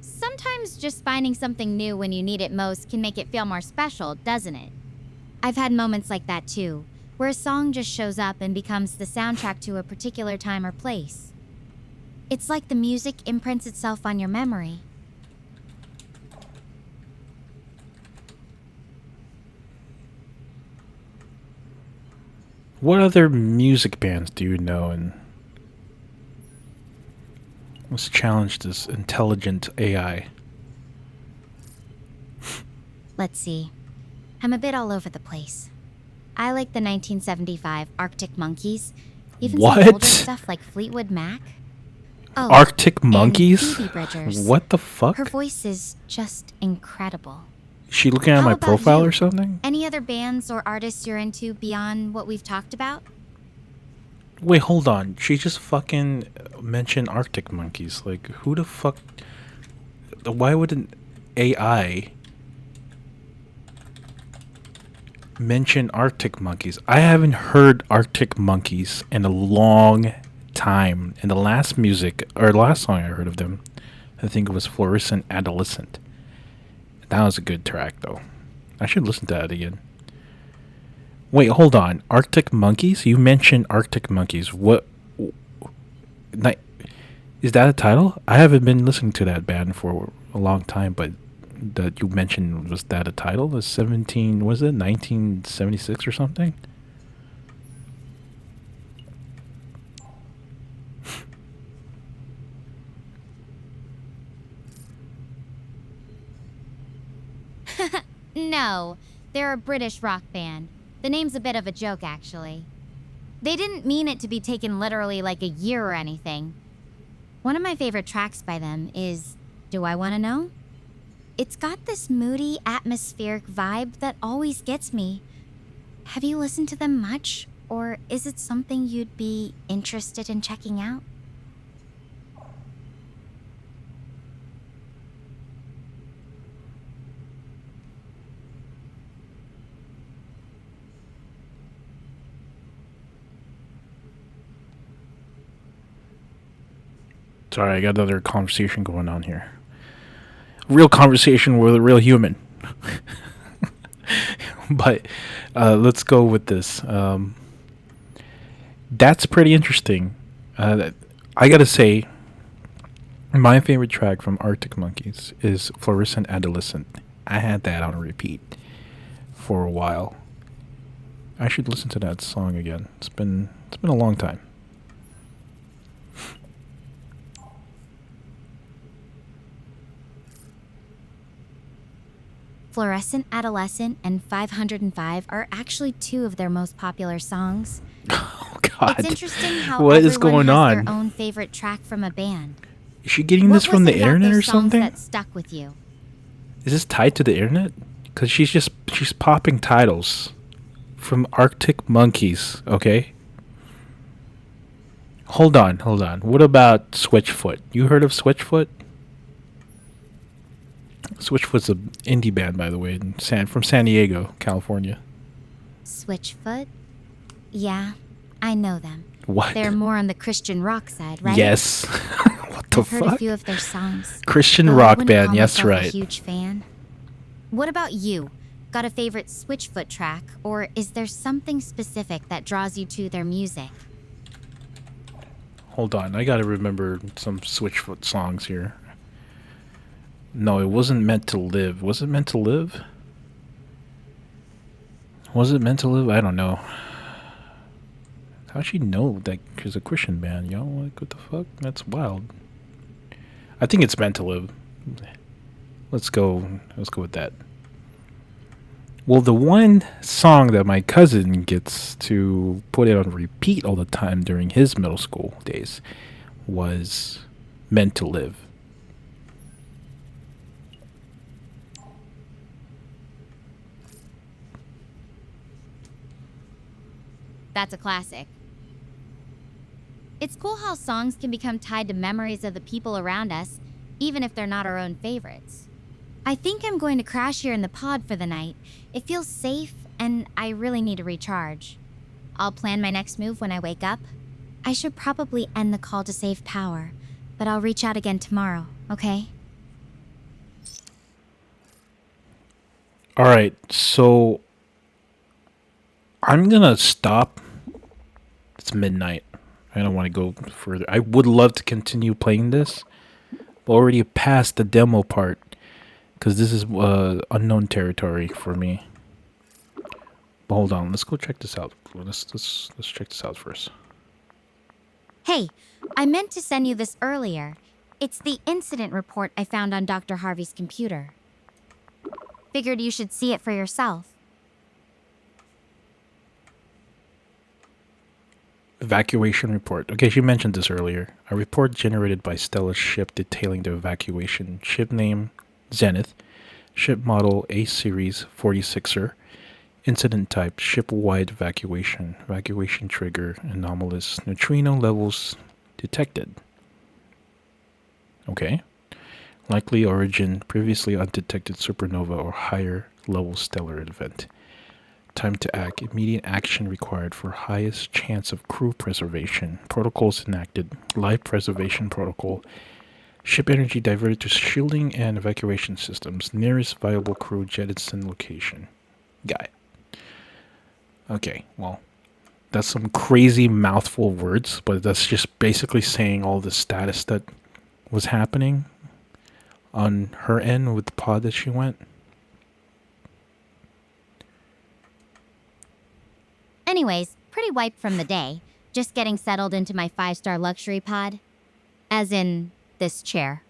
Sometimes just finding something new when you need it most can make it feel more special, doesn't it? I've had moments like that too, where a song just shows up and becomes the soundtrack to a particular time or place. It's like the music imprints itself on your memory. What other music bands do you know? And let's challenge this intelligent AI. Let's see. I'm a bit all over the place. I like the 1975 Arctic Monkeys, even some older What? stuff like Fleetwood Mac. Oh, Arctic and Monkeys? Phoebe Bridgers. What the fuck? Her voice is just incredible. Is she looking at How my about profile you? or something? Any other bands or artists you're into beyond what we've talked about? Wait, hold on. She just fucking mentioned Arctic Monkeys. Like, who the fuck? Why would an AI mention Arctic Monkeys? I haven't heard Arctic Monkeys in a long time. And the last song I heard of them, I think it was Fluorescent Adolescent. That was a good track, though. I should listen to that again. Wait, hold on. Arctic Monkeys? You mentioned Arctic Monkeys. What? Is that a title? I haven't been listening to that band for a long time, but that you mentioned, was that a title? The 17, was it 1976 or something? No, they're a British rock band. The name's a bit of a joke, actually. They didn't mean it to be taken literally like a year or anything. One of my favorite tracks by them is Do I Want to Know? It's got this moody, atmospheric vibe that always gets me. Have you listened to them much? Or is it something you'd be interested in checking out? Sorry, I got another conversation going on here. Real conversation with a real human. But let's go with this. That's pretty interesting. I gotta say, my favorite track from Arctic Monkeys is Fluorescent Adolescent. I had that on repeat for a while. I should listen to that song again. It's been a long time. Fluorescent Adolescent and 505 are actually two of their most popular songs. Oh It's God, interesting how what is everyone going has their on? own favorite track from a band. Is she getting this What was from it the about internet or those songs something? that stuck with you? Is this tied to the internet? Because she's popping titles from Arctic Monkeys. Okay. Hold on, hold on. What about Switchfoot? You heard of Switchfoot? Switchfoot's an indie band, by the way, from San Diego, California. Switchfoot? Yeah, I know them. What? They're more on the Christian rock side, right? Yes. What the I've heard fuck? a few of their songs. Christian though I rock wouldn't band. call Yes, myself right. A huge fan. What about you? Got a favorite Switchfoot track, or is there something specific that draws you to their music? Hold on, I gotta remember some Switchfoot songs here. No, it wasn't Meant to Live. Was it Meant to Live? Was it Meant to Live? I don't know. How'd she know that she's a Christian band, yo? Like, what the fuck? That's wild. I think it's Meant to Live. Let's go with that. Well, the one song that my cousin gets to put it on repeat all the time during his middle school days was Meant to Live. That's a classic. It's cool how songs can become tied to memories of the people around us, even if they're not our own favorites. I think I'm going to crash here in the pod for the night. It feels safe, and I really need to recharge. I'll plan my next move when I wake up. I should probably end the call to save power, but I'll reach out again tomorrow, okay? Alright, so I'm gonna stop. It's midnight. I don't want to go further. I would love to continue playing this, but already past the demo part, because this is unknown territory for me. But hold on, let's go check this out. Let's check this out first. Hey, I meant to send you this earlier. It's the incident report I found on Dr. Harvey's computer. Figured you should see it for yourself. Evacuation report. Okay, she mentioned this earlier. A report generated by Stella's ship detailing the evacuation. Ship name, Zenith. Ship model, A-Series 46er. Incident type, ship-wide evacuation. Evacuation trigger, anomalous. Neutrino levels detected. Okay. Likely origin, previously undetected supernova or higher level stellar event. Time to act. Immediate action required for highest chance of crew preservation. Protocols enacted. Life preservation protocol. Ship energy diverted to shielding and evacuation systems. Nearest viable crew jettison location. Gaia. Okay, well, that's some crazy mouthful of words, but that's just basically saying all the status that was happening on her end with the pod that she went. Anyways, pretty wiped from the day. Just getting settled into my 5-star luxury pod. As in, this chair.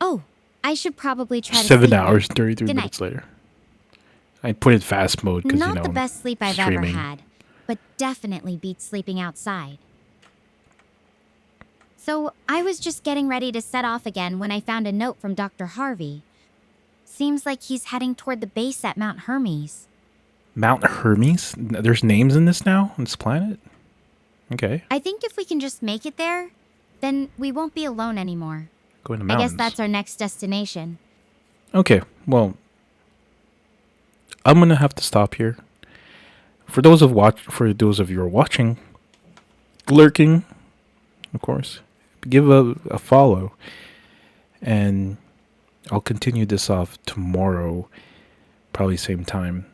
Oh, I should probably try to 7 sleep hours, now. 33 Good minutes night. later. I put it fast mode because, Not the best sleep I've ever streaming. had, but definitely beats sleeping outside. So, I was just getting ready to set off again when I found a note from Dr. Harvey. Seems like he's heading toward the base at Mount Hermes. Mount Hermes? There's names in this now? On this planet? Okay. I think if we can just make it there, then we won't be alone anymore. Going to I mountains. guess that's our next destination. Okay, well, I'm gonna have to stop here. For those of you who are watching, lurking, of course, give a follow, and I'll continue this off tomorrow, probably same time.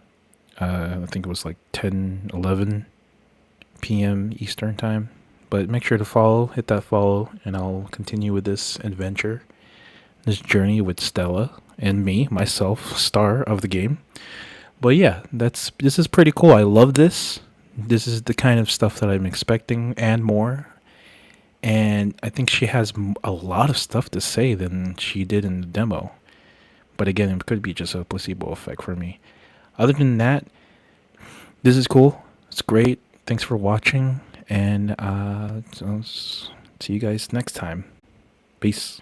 I think it was like 10, 11 p.m. Eastern time. But make sure to follow, hit that follow, and I'll continue with this adventure, this journey with Stella and me, myself, star of the game. But yeah, this is pretty cool. I love this. This is the kind of stuff that I'm expecting and more. And I think she has a lot of stuff to say than she did in the demo. But again, it could be just a placebo effect for me. Other than that, this is cool. It's great. Thanks for watching, and see you guys next time. Peace.